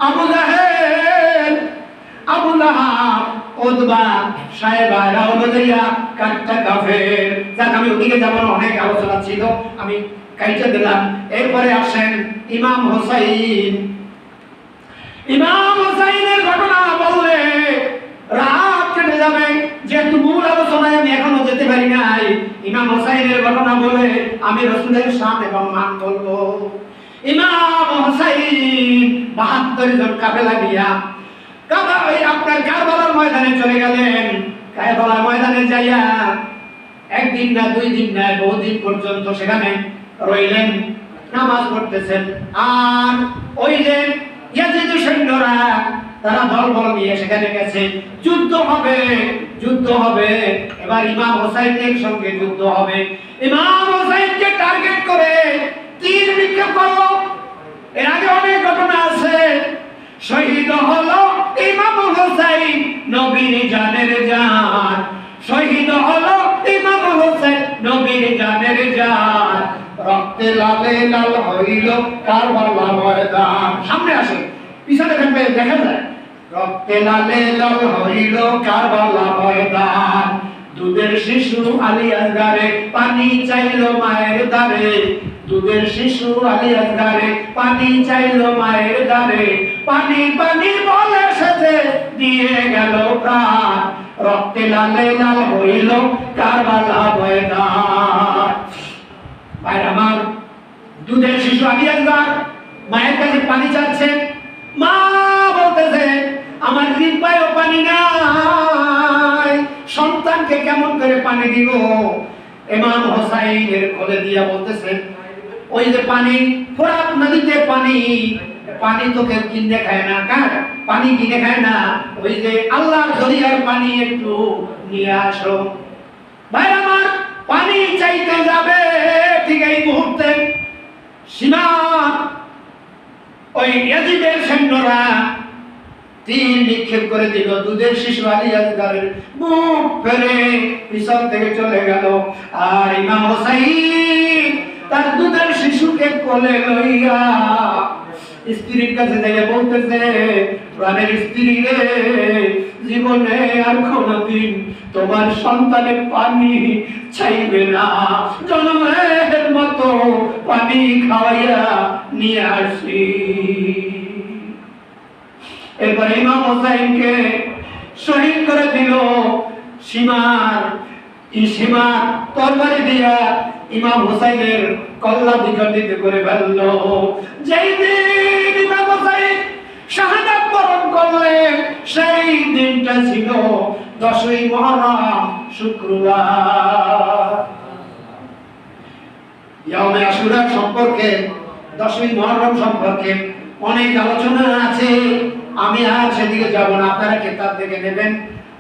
আবু জাহেল, আবু লাহাব, উতবা, সাইবা, রাউবাদিয়া, কাটটা কাফের, যাক আমি ওদিকে যাব না, অনেক আলোচনা ছিল, আমি কাইটা দিলাম। এরপরে আসেন ইমাম হোসাইন। ইমাম হোসাইনের ঘটনা বললে রাত কেটে যাবে, যেহেতু মূল আলোচনায় আমি এখনো যেতে পারি নাই। ইমাম হোসাইনের ঘটনা বলে আমি রাসূলের শান এবং মান বলবো। ইমাম হোসাইন ৭২ জন কাফেলা নিয়া আপনার কারবালার ময়দানে চলে গেলেন। কারবালার ময়দানে যাইয়া একদিন না, 2 দিন না, বহুদিন পর্যন্ত সেখানে রইলেন, নামাজ পড়তেছেন। আর ওই যে ইয়াজিদের সৈন্যরা তারা দলবল নিয়ে সেখানে গেছে, যুদ্ধ হবে, যুদ্ধ হবে। এবার ইমাম হোসাইনের সঙ্গে যুদ্ধ হবে। ইমাম হোসাইনকে টার্গেট করে তীর নিক্ষেপ করলো। এর আগে অনেক ঘটনা আছে। শহীদ হলো ইমাম হোসাইন, নবীর জানের জান। শহীদ হলো ইমাম হোসেন, নবীর জানের জান। রক্তে লালে লাল হইল কারবালা ময়দান। সামনে আসে, পিছনে থাকবে, দেখা যায়। রক্তে লালে লাল হইল কারবালা ময়দান। দুধের শিশু আলী আসগারে পানি চাইল মায়ের দ্বারে। দুধের শিশু আলী আসগারে পানি চাইল মায়ের দ্বারে। পানি পানি বলে সেজে দিয়ে গেল প্রাণ। রক্তে লালে লাল হইল কারবালা ময়দান। ভাই আমার, দুধের শিশু আলী আসগার মায়ের কাছে পানি চাচ্ছে। মা বলতেছে আমার জিহ্বায়ও পানি নাই, সন্তানকে কেমন করে পানি দিব? ইমাম হোসাইনের কোলে দিয়া বলতেছে ওই যে পানি, ফোরাত নদীতে পানি, পানি তো কেউ কিনে খায় না, কার পানি কিনে খায় না, ওই যে আল্লাহর দরিয়ার পানি একটু নিয়ে আসো। ভাই আমার, পানি চাইতে যাবে, ঠিক এই মুহূর্তে সীমা ওই ইয়াজিদের সৈন্যরা তীর নিক্ষেপ করে দিল। দুধের শিশু আলী আসগারের মুখ ফেরে পিছন থেকে চলে গেল। আর ইমাম হোসাইন তার দুধের শিশুকে কোলে লইয়া স্ত্রীর কাছে যাইয়া বলতেছে, প্রাণের স্ত্রী রে, জীবনে আর কোনদিন তোমার সন্তানের পানি চাইবে না, জন্মের মতো পানি খাওয়াইয়া নিয়ে আসি। এরপর ইমাম হোসাইনকে শহীদ করে দিল। সীমা তরবারি দিয়া ইমাম হোসাইনের কল্লা বিখণ্ডিত করে ফেলল। যেই দিন ইমাম হোসাইন শাহাদাত বরণ করলেন, সেই দিনটা ছিল 10ই মুহররম, শুক্রবার। ইয়াউমে আশুরা সম্পর্কে, 10ই মুহররম সম্পর্কে অনেক আলোচনা আছে, আমি আর সেদিকে যাব না, আপনারা কিতাব দেখে নেবেন।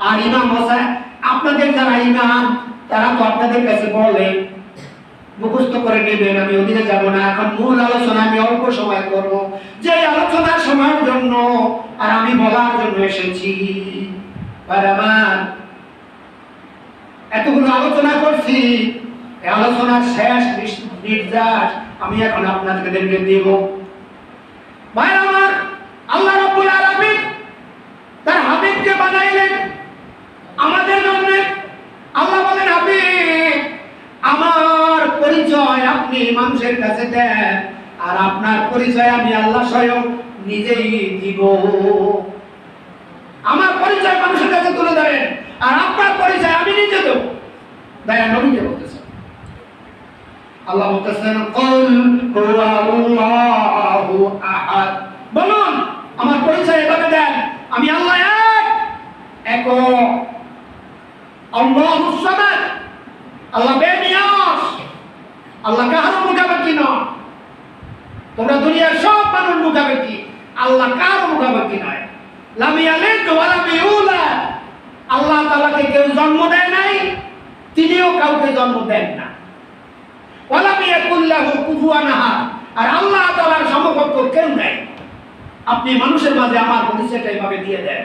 আর ইমাম হোসেন, আপনাদের যারা ইমাম তারা তো আপনাদের কাছে বলে মুখস্থ করে নেবেন, আমি ওদিকে যাব না। এখন মূল আলোচনা আমি অল্প সময় করব, যে আলোচনার সময়ের জন্য আর আমি বলার জন্য এসেছি। আমার এতগুলো আলোচনা করছি, এই আলোচনার শেষ নির্যাস আমি এখন আপনাদেরকে দেব। ভাই আমার, আল্লাহ রাব্বুল আলামিন তার হাবিবকে বানাইলেন আমাদের জন্য। আল্লাহ বলেন, হাবিব আমার মানুষের কাছে দেন, আর আপনার পরিচয় আমি আল্লাহ স্বয়ং নিজেই দিব। আমার পরিচয় মানুষের কাছে তুলে ধরেন, আর আপনার পরিচয় আমি নিজে দেব। দয়া নবীকে বলতেছেন, আল্লাহ বলতেছেন কুল হুয়াল্লাহু আহাদ, বলুন আমার পরিচয় এভাবে দেন, আমি আল্লাহ এক, একক, আল্লাহুস সামাদ, আল্লাহ বেনিয়াস, আল্লাহ কারো মুখাপেক্ষি নয়। তোমরা দুনিয়ার সব মানুষ মুখাপেক্ষি, আল্লাহ কারো মুখাপেক্ষি নয়। লাম ইয়ালিদ ওয়া লাম ইউলাদ, আল্লাহ তাআলাকে কেউ জন্ম দেয় নাই, তিনিও কাউকে জন্ম দেন না। ওয়া লাম ইয়াকুল লাহু কুফুয়ান আহাদ, আর আল্লাহ তাআলার সমকক্ষ কেউ নাই। আপনি মানুষের মাঝে আমার পরিচয়টা এইভাবে দিয়ে দেন।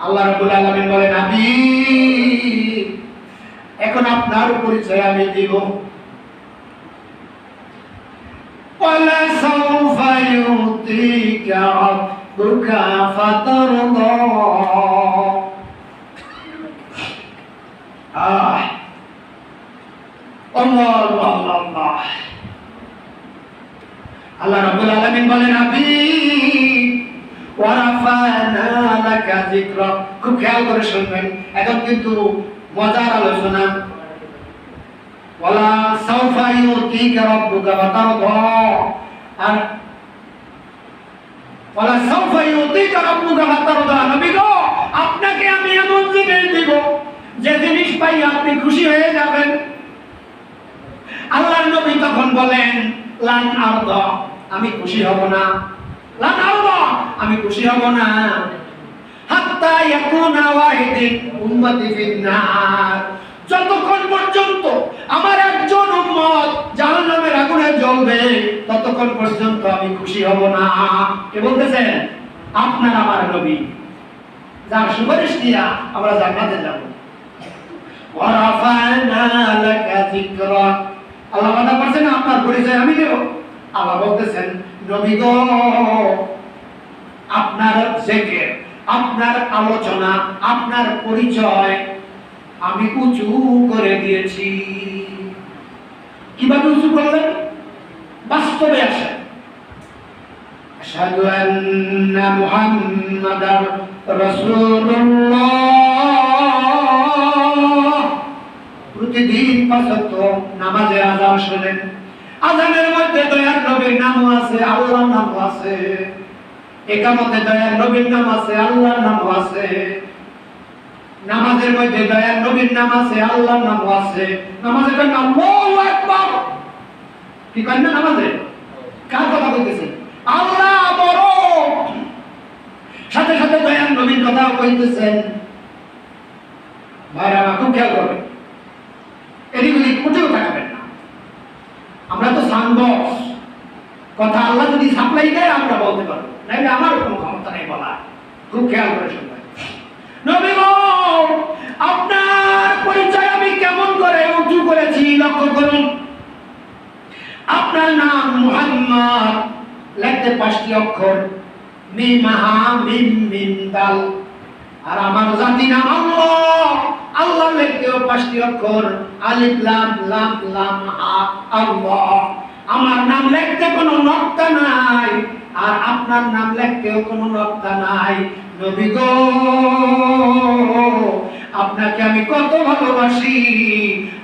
আল্লাহ রাব্বুল আলামিন বলেন, নবী এখন আপনার পরিচয় আমি দিব। ওয়ালা সাউফা ইউতিকা রাব্বুকা ফাতারদা, আল্লাহ আল্লাহ রাব্বুল আলামিন বলেন, নবী ওয়ারাফানা লাকা যিকরা, খুব খেয়াল করে শুনবেন, এখন কিন্তু মজার আলোচনা। ওয়ালা সাউফা ইউতিকা রাব্বুকা ফাতারদা, আর ওয়ালা সাউফা ইউতিকা রাব্বুকা ফাতারদা, নবী গো আপনাকে আমি এমন জিনিস দিব যে জিনিস পাই আপনি খুশি হয়ে যাবেন। আল্লাহর নবী তখন বলেন, লান আরদা, আমি খুশি হব না, লান আরদা, আমি খুশি হব না, হাত্তা ইয়াকুনা ওয়াহিদিন উম্মতি ফিন্নার, যতক্ষণ পর্যন্ত আমার একজন উম্মত জাহান্নামের আগুনে জ্বলবে ততক্ষণ পর্যন্ত আমি খুশি হব না। কে বলতেছেন? আপনার আমার নবী, যার সুপারিশ দিয়া আমরা জান্নাতে যাব। ওয়ারাফানা লাকা যিকরা, আল্লাহ ওয়াদা করেছেন আপনার পরিচয় আমি দেব। আল্লাহ বলতেছেন, নবী গো আপনার জিকির, আপনার আলোচনা, আপনার পরিচয় আমি উঁচু করে দিয়েছি। কিভাবে উঁচু করলেন? বাস্তবে আসেন। আশহাদু আন্না মুহাম্মাদার রাসূলুল্লাহ, প্রতিদিন পাঁচ ওয়াক্ত নামাজে আযান শুনেন, আযানের মধ্যে দয়ার নবীর নামও আছে, আল্লাহর নামও আছে। ইকামতে দয়ার নবীর নাম আছে, আল্লাহর নামও আছে। নামাজের মধ্যে দয়ার নবীর নাম আছে, আল্লাহর নামও আছে। নামাজের নাম আল্লাহু আকবার, কি করেন না নামাজে? কার কথা বলতেছেন? আল্লাহ বড়, সাথে সাথে দয়ার নবীর কথা কইতেছেন। ভাইরা খুব খেয়াল করবেন, এদিকে কোথাও তাকাবেন না। আমরা তো সানবক্স, কথা আল্লাহ যদি সাপ্লাই দেয় আমরা বলতে পারবো, নাইলে আমার কোনো ক্ষমতা নেই বলা। খুব খেয়াল করে শুনবেন। নবী গো আপনার পরিচয় আমি কেমন করে উঁচু করেছি লক্ষ্য করুন। আপনার নাম মুহাম্মদ, লিখতে 5টি অক্ষর, মিম হা মিম মিম দাল। আর আমার জাতি নাম আল্লাহ, আল্লাহ লিখতেও 5টি অক্ষর, আলিফ লাম লাম লাম হা আল্লাহ। আমার নাম লিখতে কোনো নকতা নাই, আর আপনার নাম লিখতেও কোনো নকতা নাই। নবী গো আপনাকে আমি কত ভালোবাসি,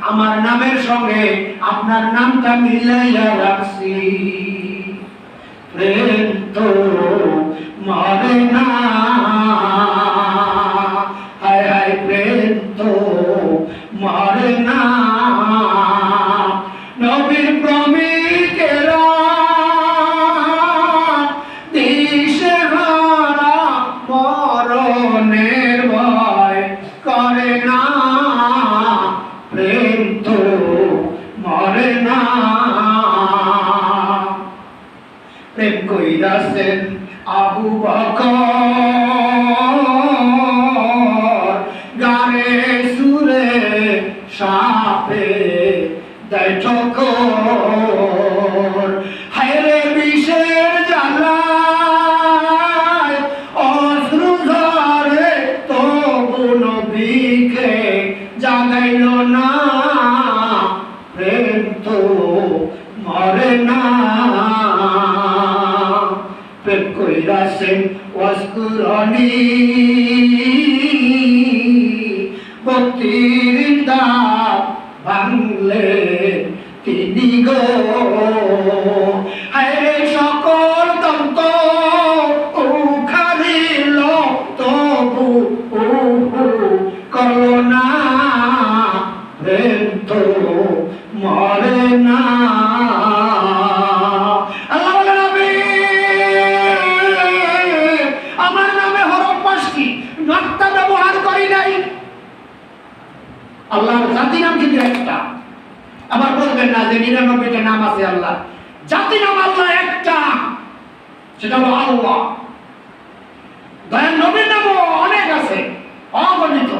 আমার নামের সঙ্গে আপনার নামটা মিলাইয়া রাখছি। প্রেম তো মরে না, হায় হায় প্রেম তো মরে না। নবীর প্রেমিকেরা দিশেহারা মরণের ভয় করে না, প্রেম তো মরে না। প্রেম কইরাছেন আবু বকর, গানে সুরে সাপে দেয় ঠোকর। হায়রে বিষের জ্বালায় অশ্রু ঝরে, তবু নবীকে জাগাইল না, প্রেম তো কইরাছেন ওয়াজকুরনি ভক্তির দাঁত ভাঙলে তিনি গো হায় সকল তন্ত উখারিল তবু করল না তো মরে না। আল্লাহ বলে নবী আমার নামে হরফ 5টি নকতা ব্যবহার করি নাই। আল্লাহর জাতি নাম কিন্তু একটা। আবার বলবেন না যে 99টা নাম আছে আল্লাহ, জাতি নাম আল্লাহ একটা, সেটা হলো আল্লাহ। দয়ার নবীর নামও অনেক আছে, অগণিত,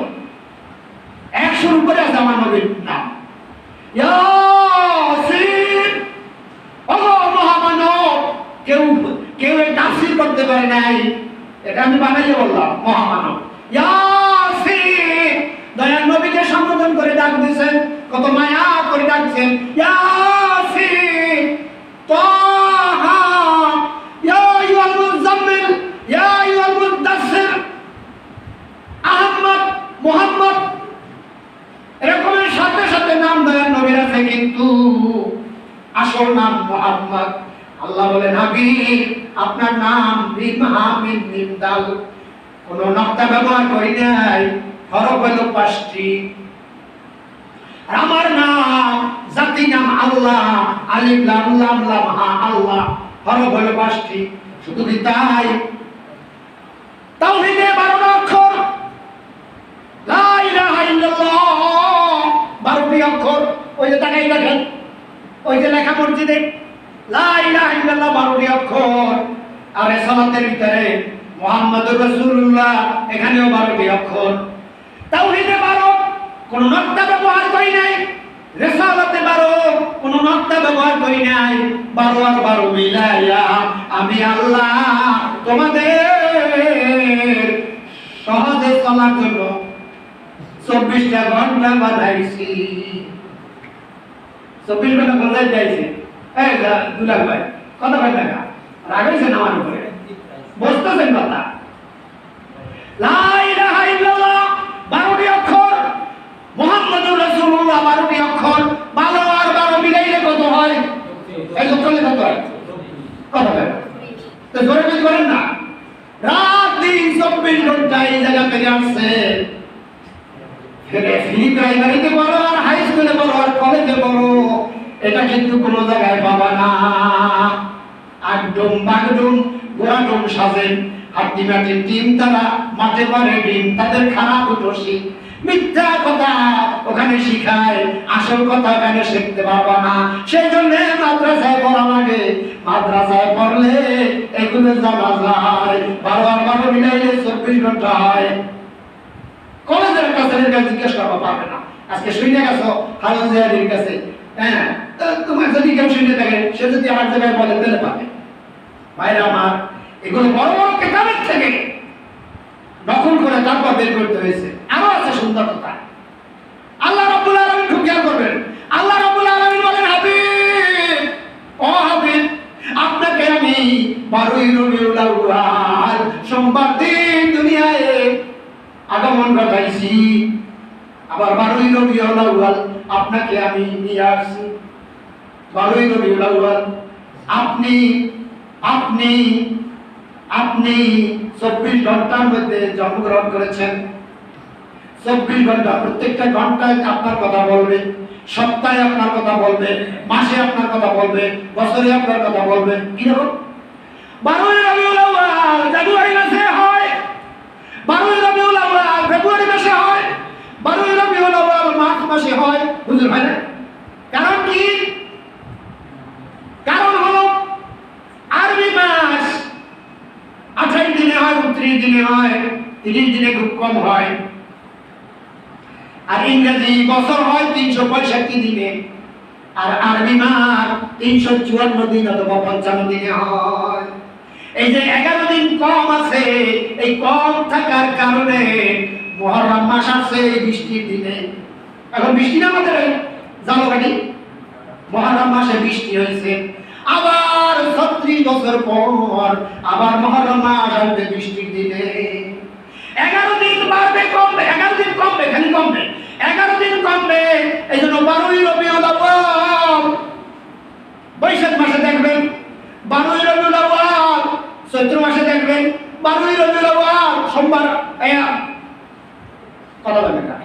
100-র উপরে আছে আমার নবীর নাম। ইয়াসিন, ওগো মহামানব, কেউ এই তাফসীর করতে পারে নাই, এটা আমি বানাইয়ে বললাম মহামানব। ইয়াসিন, দয়ার নবীকে সম্বোধন করে ডাক দিয়েছেন, কত মায়া করে ডাকছেন। ইয়াসিন, তাহা, ইয়া আইয়ুহাল মুযাম্মিল, ইয়া আইয়ুহাল মুদাসসির, আহমদ, মুহাম্মদ, এরকমের সাথে সাথে নাম দয়ার নবীর আছে, কিন্তু আসল নাম মুহাম্মদ। আল্লাহ বলে নবী আপনার নাম মিম হা মিম মিম দাল, কোন নকতা ব্যবহার করি নাই, হরফ হলো 5টি। আমার নাম জাতি নাম আল্লাহ, আলিফ লাম লাম লাম হা আল্লাহ, হরফ হলো 5টি। শুধু কি তাই, তাওহীদে 12 অক্ষর, লা ইলাহা ইল্লাল্লাহ 12টি অক্ষর। ওই যে তাকাই দেখেন, ওই যে লেখা মসজিদে লা ইলাহা ইল্লাল্লাহ 12টি অক্ষর। আর সালাতের ভিতরে মুহাম্মাদুর রাসূলুল্লাহ, এখানেও 12টি অক্ষর। তাওহীদে 12, কোন নকতা ব্যবহার করি নাই। রিসালাতে 12, কোন নকতা ব্যবহার করি নাই। 12 আর 12 মিলাইয়া আমি আল্লাহ তোমাদের সহজে চলার জন্য 24টা ঘন্টা বানাইছি। 24 ঘন্টা কোথায় যাইছে? এই দুলাল ভাই কথা বলেন না, রাগাইছেন আমার উপরে, বুঝতেছেন কথা? লা ইলাহা ইল্লাল্লাহ 12টি অক্ষর, মুহাম্মাদুর রাসূলুল্লাহ 12টি অক্ষর। 12 আর 12 মিলাইলে কত হয়? এই চলে কত হয়? কথা বলেন তো, জোরে বেশি করেন না। রাত দিন 24 ঘন্টা এই জায়গা থেকে আসছে। ফ্রি প্রাইমারিতে বড় আর হাই স্কুলে বড় আর কলেজে বড়, এটা কিন্তু কোন জায়গায় পাবা না। একদম বাগডুম গোড়াডুম সাজেন, হাড্ডি মাটির টিম, তারা মাঠে পারে ডিম, তাদের খারাপ উঠোসি, মিথ্যা কথা ওখানে শিখায়, আসল কথা ওখানে শিখতে পারবা না। সেই জন্য মাদ্রাসায় পড়া লাগে। মাদ্রাসায় পড়লে এগুলো জানা যায়। 12 আর 12 মিলাইলে 24 ঘন্টা হয়। কলেজের একটা ছেলের কাছে জিজ্ঞেস করবা, পারবে না। আজকে শুনে গেছো হারুন জিয়ারির কাছে, হ্যাঁ, তোমার যদি কেউ শুনে থাকে, সে যদি আমার জায়গায় বলে দিলে পাবে। ভাইরা আমার, এগুলো বড় বড় কেতাবের থেকে নকল করে তারপর বের করতে হয়েছে। আরো আছে সুন্দর কথা। আল্লাহ রাব্বুল আলামিন খুব খেয়াল করবেন। আল্লাহ রাব্বুল আলামিন বলেন, হাবিব, ও হাবিব, আপনাকে আমি 12ই রবিউল আউয়াল সোমবার দিন দুনিয়ায় আগমন ঘটাইছি। আবার 12ই রবিউল আউয়াল আপনাকে আমি নিয়ে আসছি। 12ই রবিউল আউয়াল আপনি 24 ঘন্টার মধ্যে জন্মগ্রহণ করেছেন। 24 ঘন্টা, প্রত্যেকটা ঘন্টায় আপনার কথা বলবে, সপ্তাহে আপনার কথা বলবে, মাসে আপনার কথা বলবে, বছরে আপনার কথা বলবে। কিরকম? 12ই রবিউল আউয়াল জানুয়ারি মাসে হয়, 12ই রবিউল আউয়াল ফেব্রুয়ারি মাসে হয়, 12ই রবিউল আউয়াল মার্চ মাসে হয়। বুঝলেন ভাই না? কারণ কি? কারণ হলো আরবি মাস 28 দিনে হয়, 29 দিনে হয়, 30 দিনে খুব কম হয়। আর ইংরেজি বছর হয় 365 দিনে, আর আরবি মাস 354 দিন অথবা 55 দিনে হয়। এই যে 11 দিন কম আছে, এই কম থাকার কারণে মুহররম মাস আছে বৃষ্টির দিনে। এখন বৃষ্টি না আমাদের জালকাঠি, মুহররম মাসে বৃষ্টি হয়েছে। আবার 36 বছর পর আবার মুহররম মাস আসবে বৃষ্টির দিনে। 11 দিন বাড়বে কমবে, 11 দিন কমবে, খালি কমবে, 11 দিন কমবে। এই জন্য 12ই রবিউল আউয়াল বৈশাখ মাসে দেখবেন, 12ই রবিউল আউয়াল চৈত্র মাসে দেখবেন, 12ই রবিউল আউয়াল সোমবার কথা বলবেন না,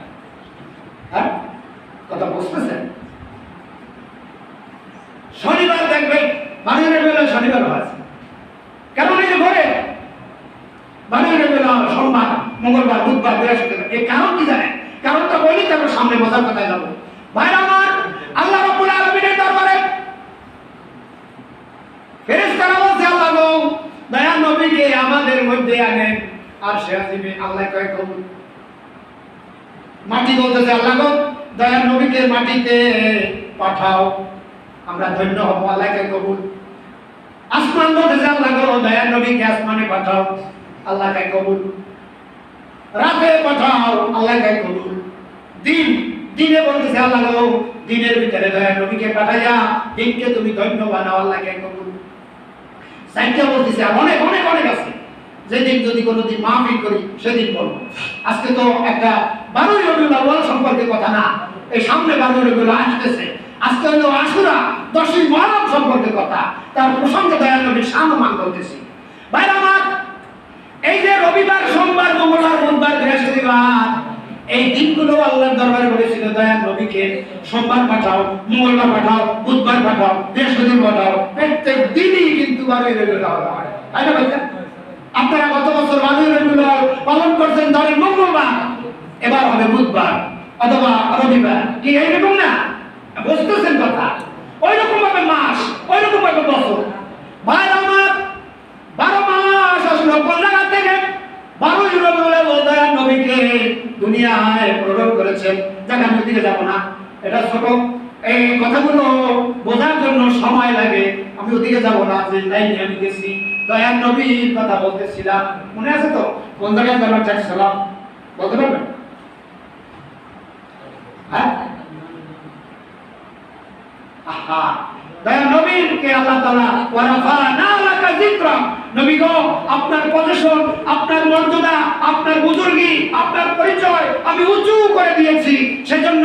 হ্যাঁ কথা বুঝতেছেন? শনিবার দেখবেন, 12ই রবিউল আউয়াল শনিবার আছে, কেমন এই যে ঘরে 12ই রবিউল আউয়াল সোমবার, মঙ্গলবার, বুধবার, বৃহস্পতিবার। এই কারণ কি জানেন? কারণটা বলি, তারপর সামনে বোঝার কথায় যাবো। ভাইরা আমার, আল্লাহ রাব্বুল আলামিনের দরবারে ফেরেশতারা বলছে, আল্লাহ গো দয়ার নবীকে আমাদের মধ্যে আনেন। আর সে আসবে, আল্লাহ কয় কবুল। মাটি বলতেছে, আল্লাহ গো দয়ার নবীকে মাটিতে পাঠাও, আমরা ধন্য হব, আল্লাহ কয় কবুল। আসমান বলতেছে, আল্লাহ গো দয়ার নবীকে আসমানে পাঠাও, আল্লাহ কয় কবুল। রাতে পাঠাও, আল্লাহ কয় কবুল। দিনে বলতেছে, আল্লাহ গো দিনের ভিতরে দয়ার নবীকে পাঠাইয়া দিনকে তুমি ধন্য বানাও, আল্লাহ কয় কবুল। সাইকেল বলতেছে, অনেক অনেক অনেক আছে, যেদিন যদি কোনোদিন মাহফিল করি সেদিন বলবো। আজকে তো একটা 12ই রবিউল আউয়াল সম্পর্কে কথা না, এই সামনে 12ই রবিউল আসতেছে। আজকে হলো আশুরা, 10ই মুহররম সম্পর্কে কথা, তার প্রসঙ্গে দয়ার নবীর সম্মান করতেছি। ভাইরা আমার, এই যে রবিবার, সোমবার, মঙ্গলবার, বুধবার, বৃহস্পতিবার, এই দিনগুলো আল্লাহর দরবারে বলেছিল দয়ার নবীকে সোমবার পাঠাও, মঙ্গলবার পাঠাও, বুধবার পাঠাও, বৃহস্পতিবার পাঠাও। প্রত্যেক দিনই কিন্তু 12ই রবিউল আউয়াল হয়, তাই না ভাইয়া? আপনারা গত বছর 12ই রবিউল আউয়াল পালন করছেন ধরেন মঙ্গলবার, এবার হবে বুধবার অথবা রবিবার। কি এইরকম না? বুঝতেছেন কথা? ওই রকম ভাবে মাস, ওই রকম ভাবে বছর। ভাই আমার, 12 মাস আসলে কোন জায়গা থেকে 12ই রবিউল আউয়াল দয়ার নবীকে দুনিয়ায় প্রেরণ করেছেন। জায়গা আমি দিকে যাব না, এটা ছোট, এই কথাগুলো বোঝার জন্য সময় লাগে, আমি ওদিকে যাব না। যে লাইনে আমি গেছি, দয়ার নবীর কথা বলতেছিলাম, মনে আছে তো? কোন জায়গায় যাবার চাইছিলাম বলতে পারবেন? হ্যাঁ, আহা, দয়ার নবীকে আল্লাহ তাআলা ওয়ারাফানা লাকা যিকরা, নবী গো আপনার পজিশন, আপনার মর্যাদা, আপনার বুজুর্গি, আপনার পরিচয় আমি উঁচু করে দিয়েছি। সেজন্য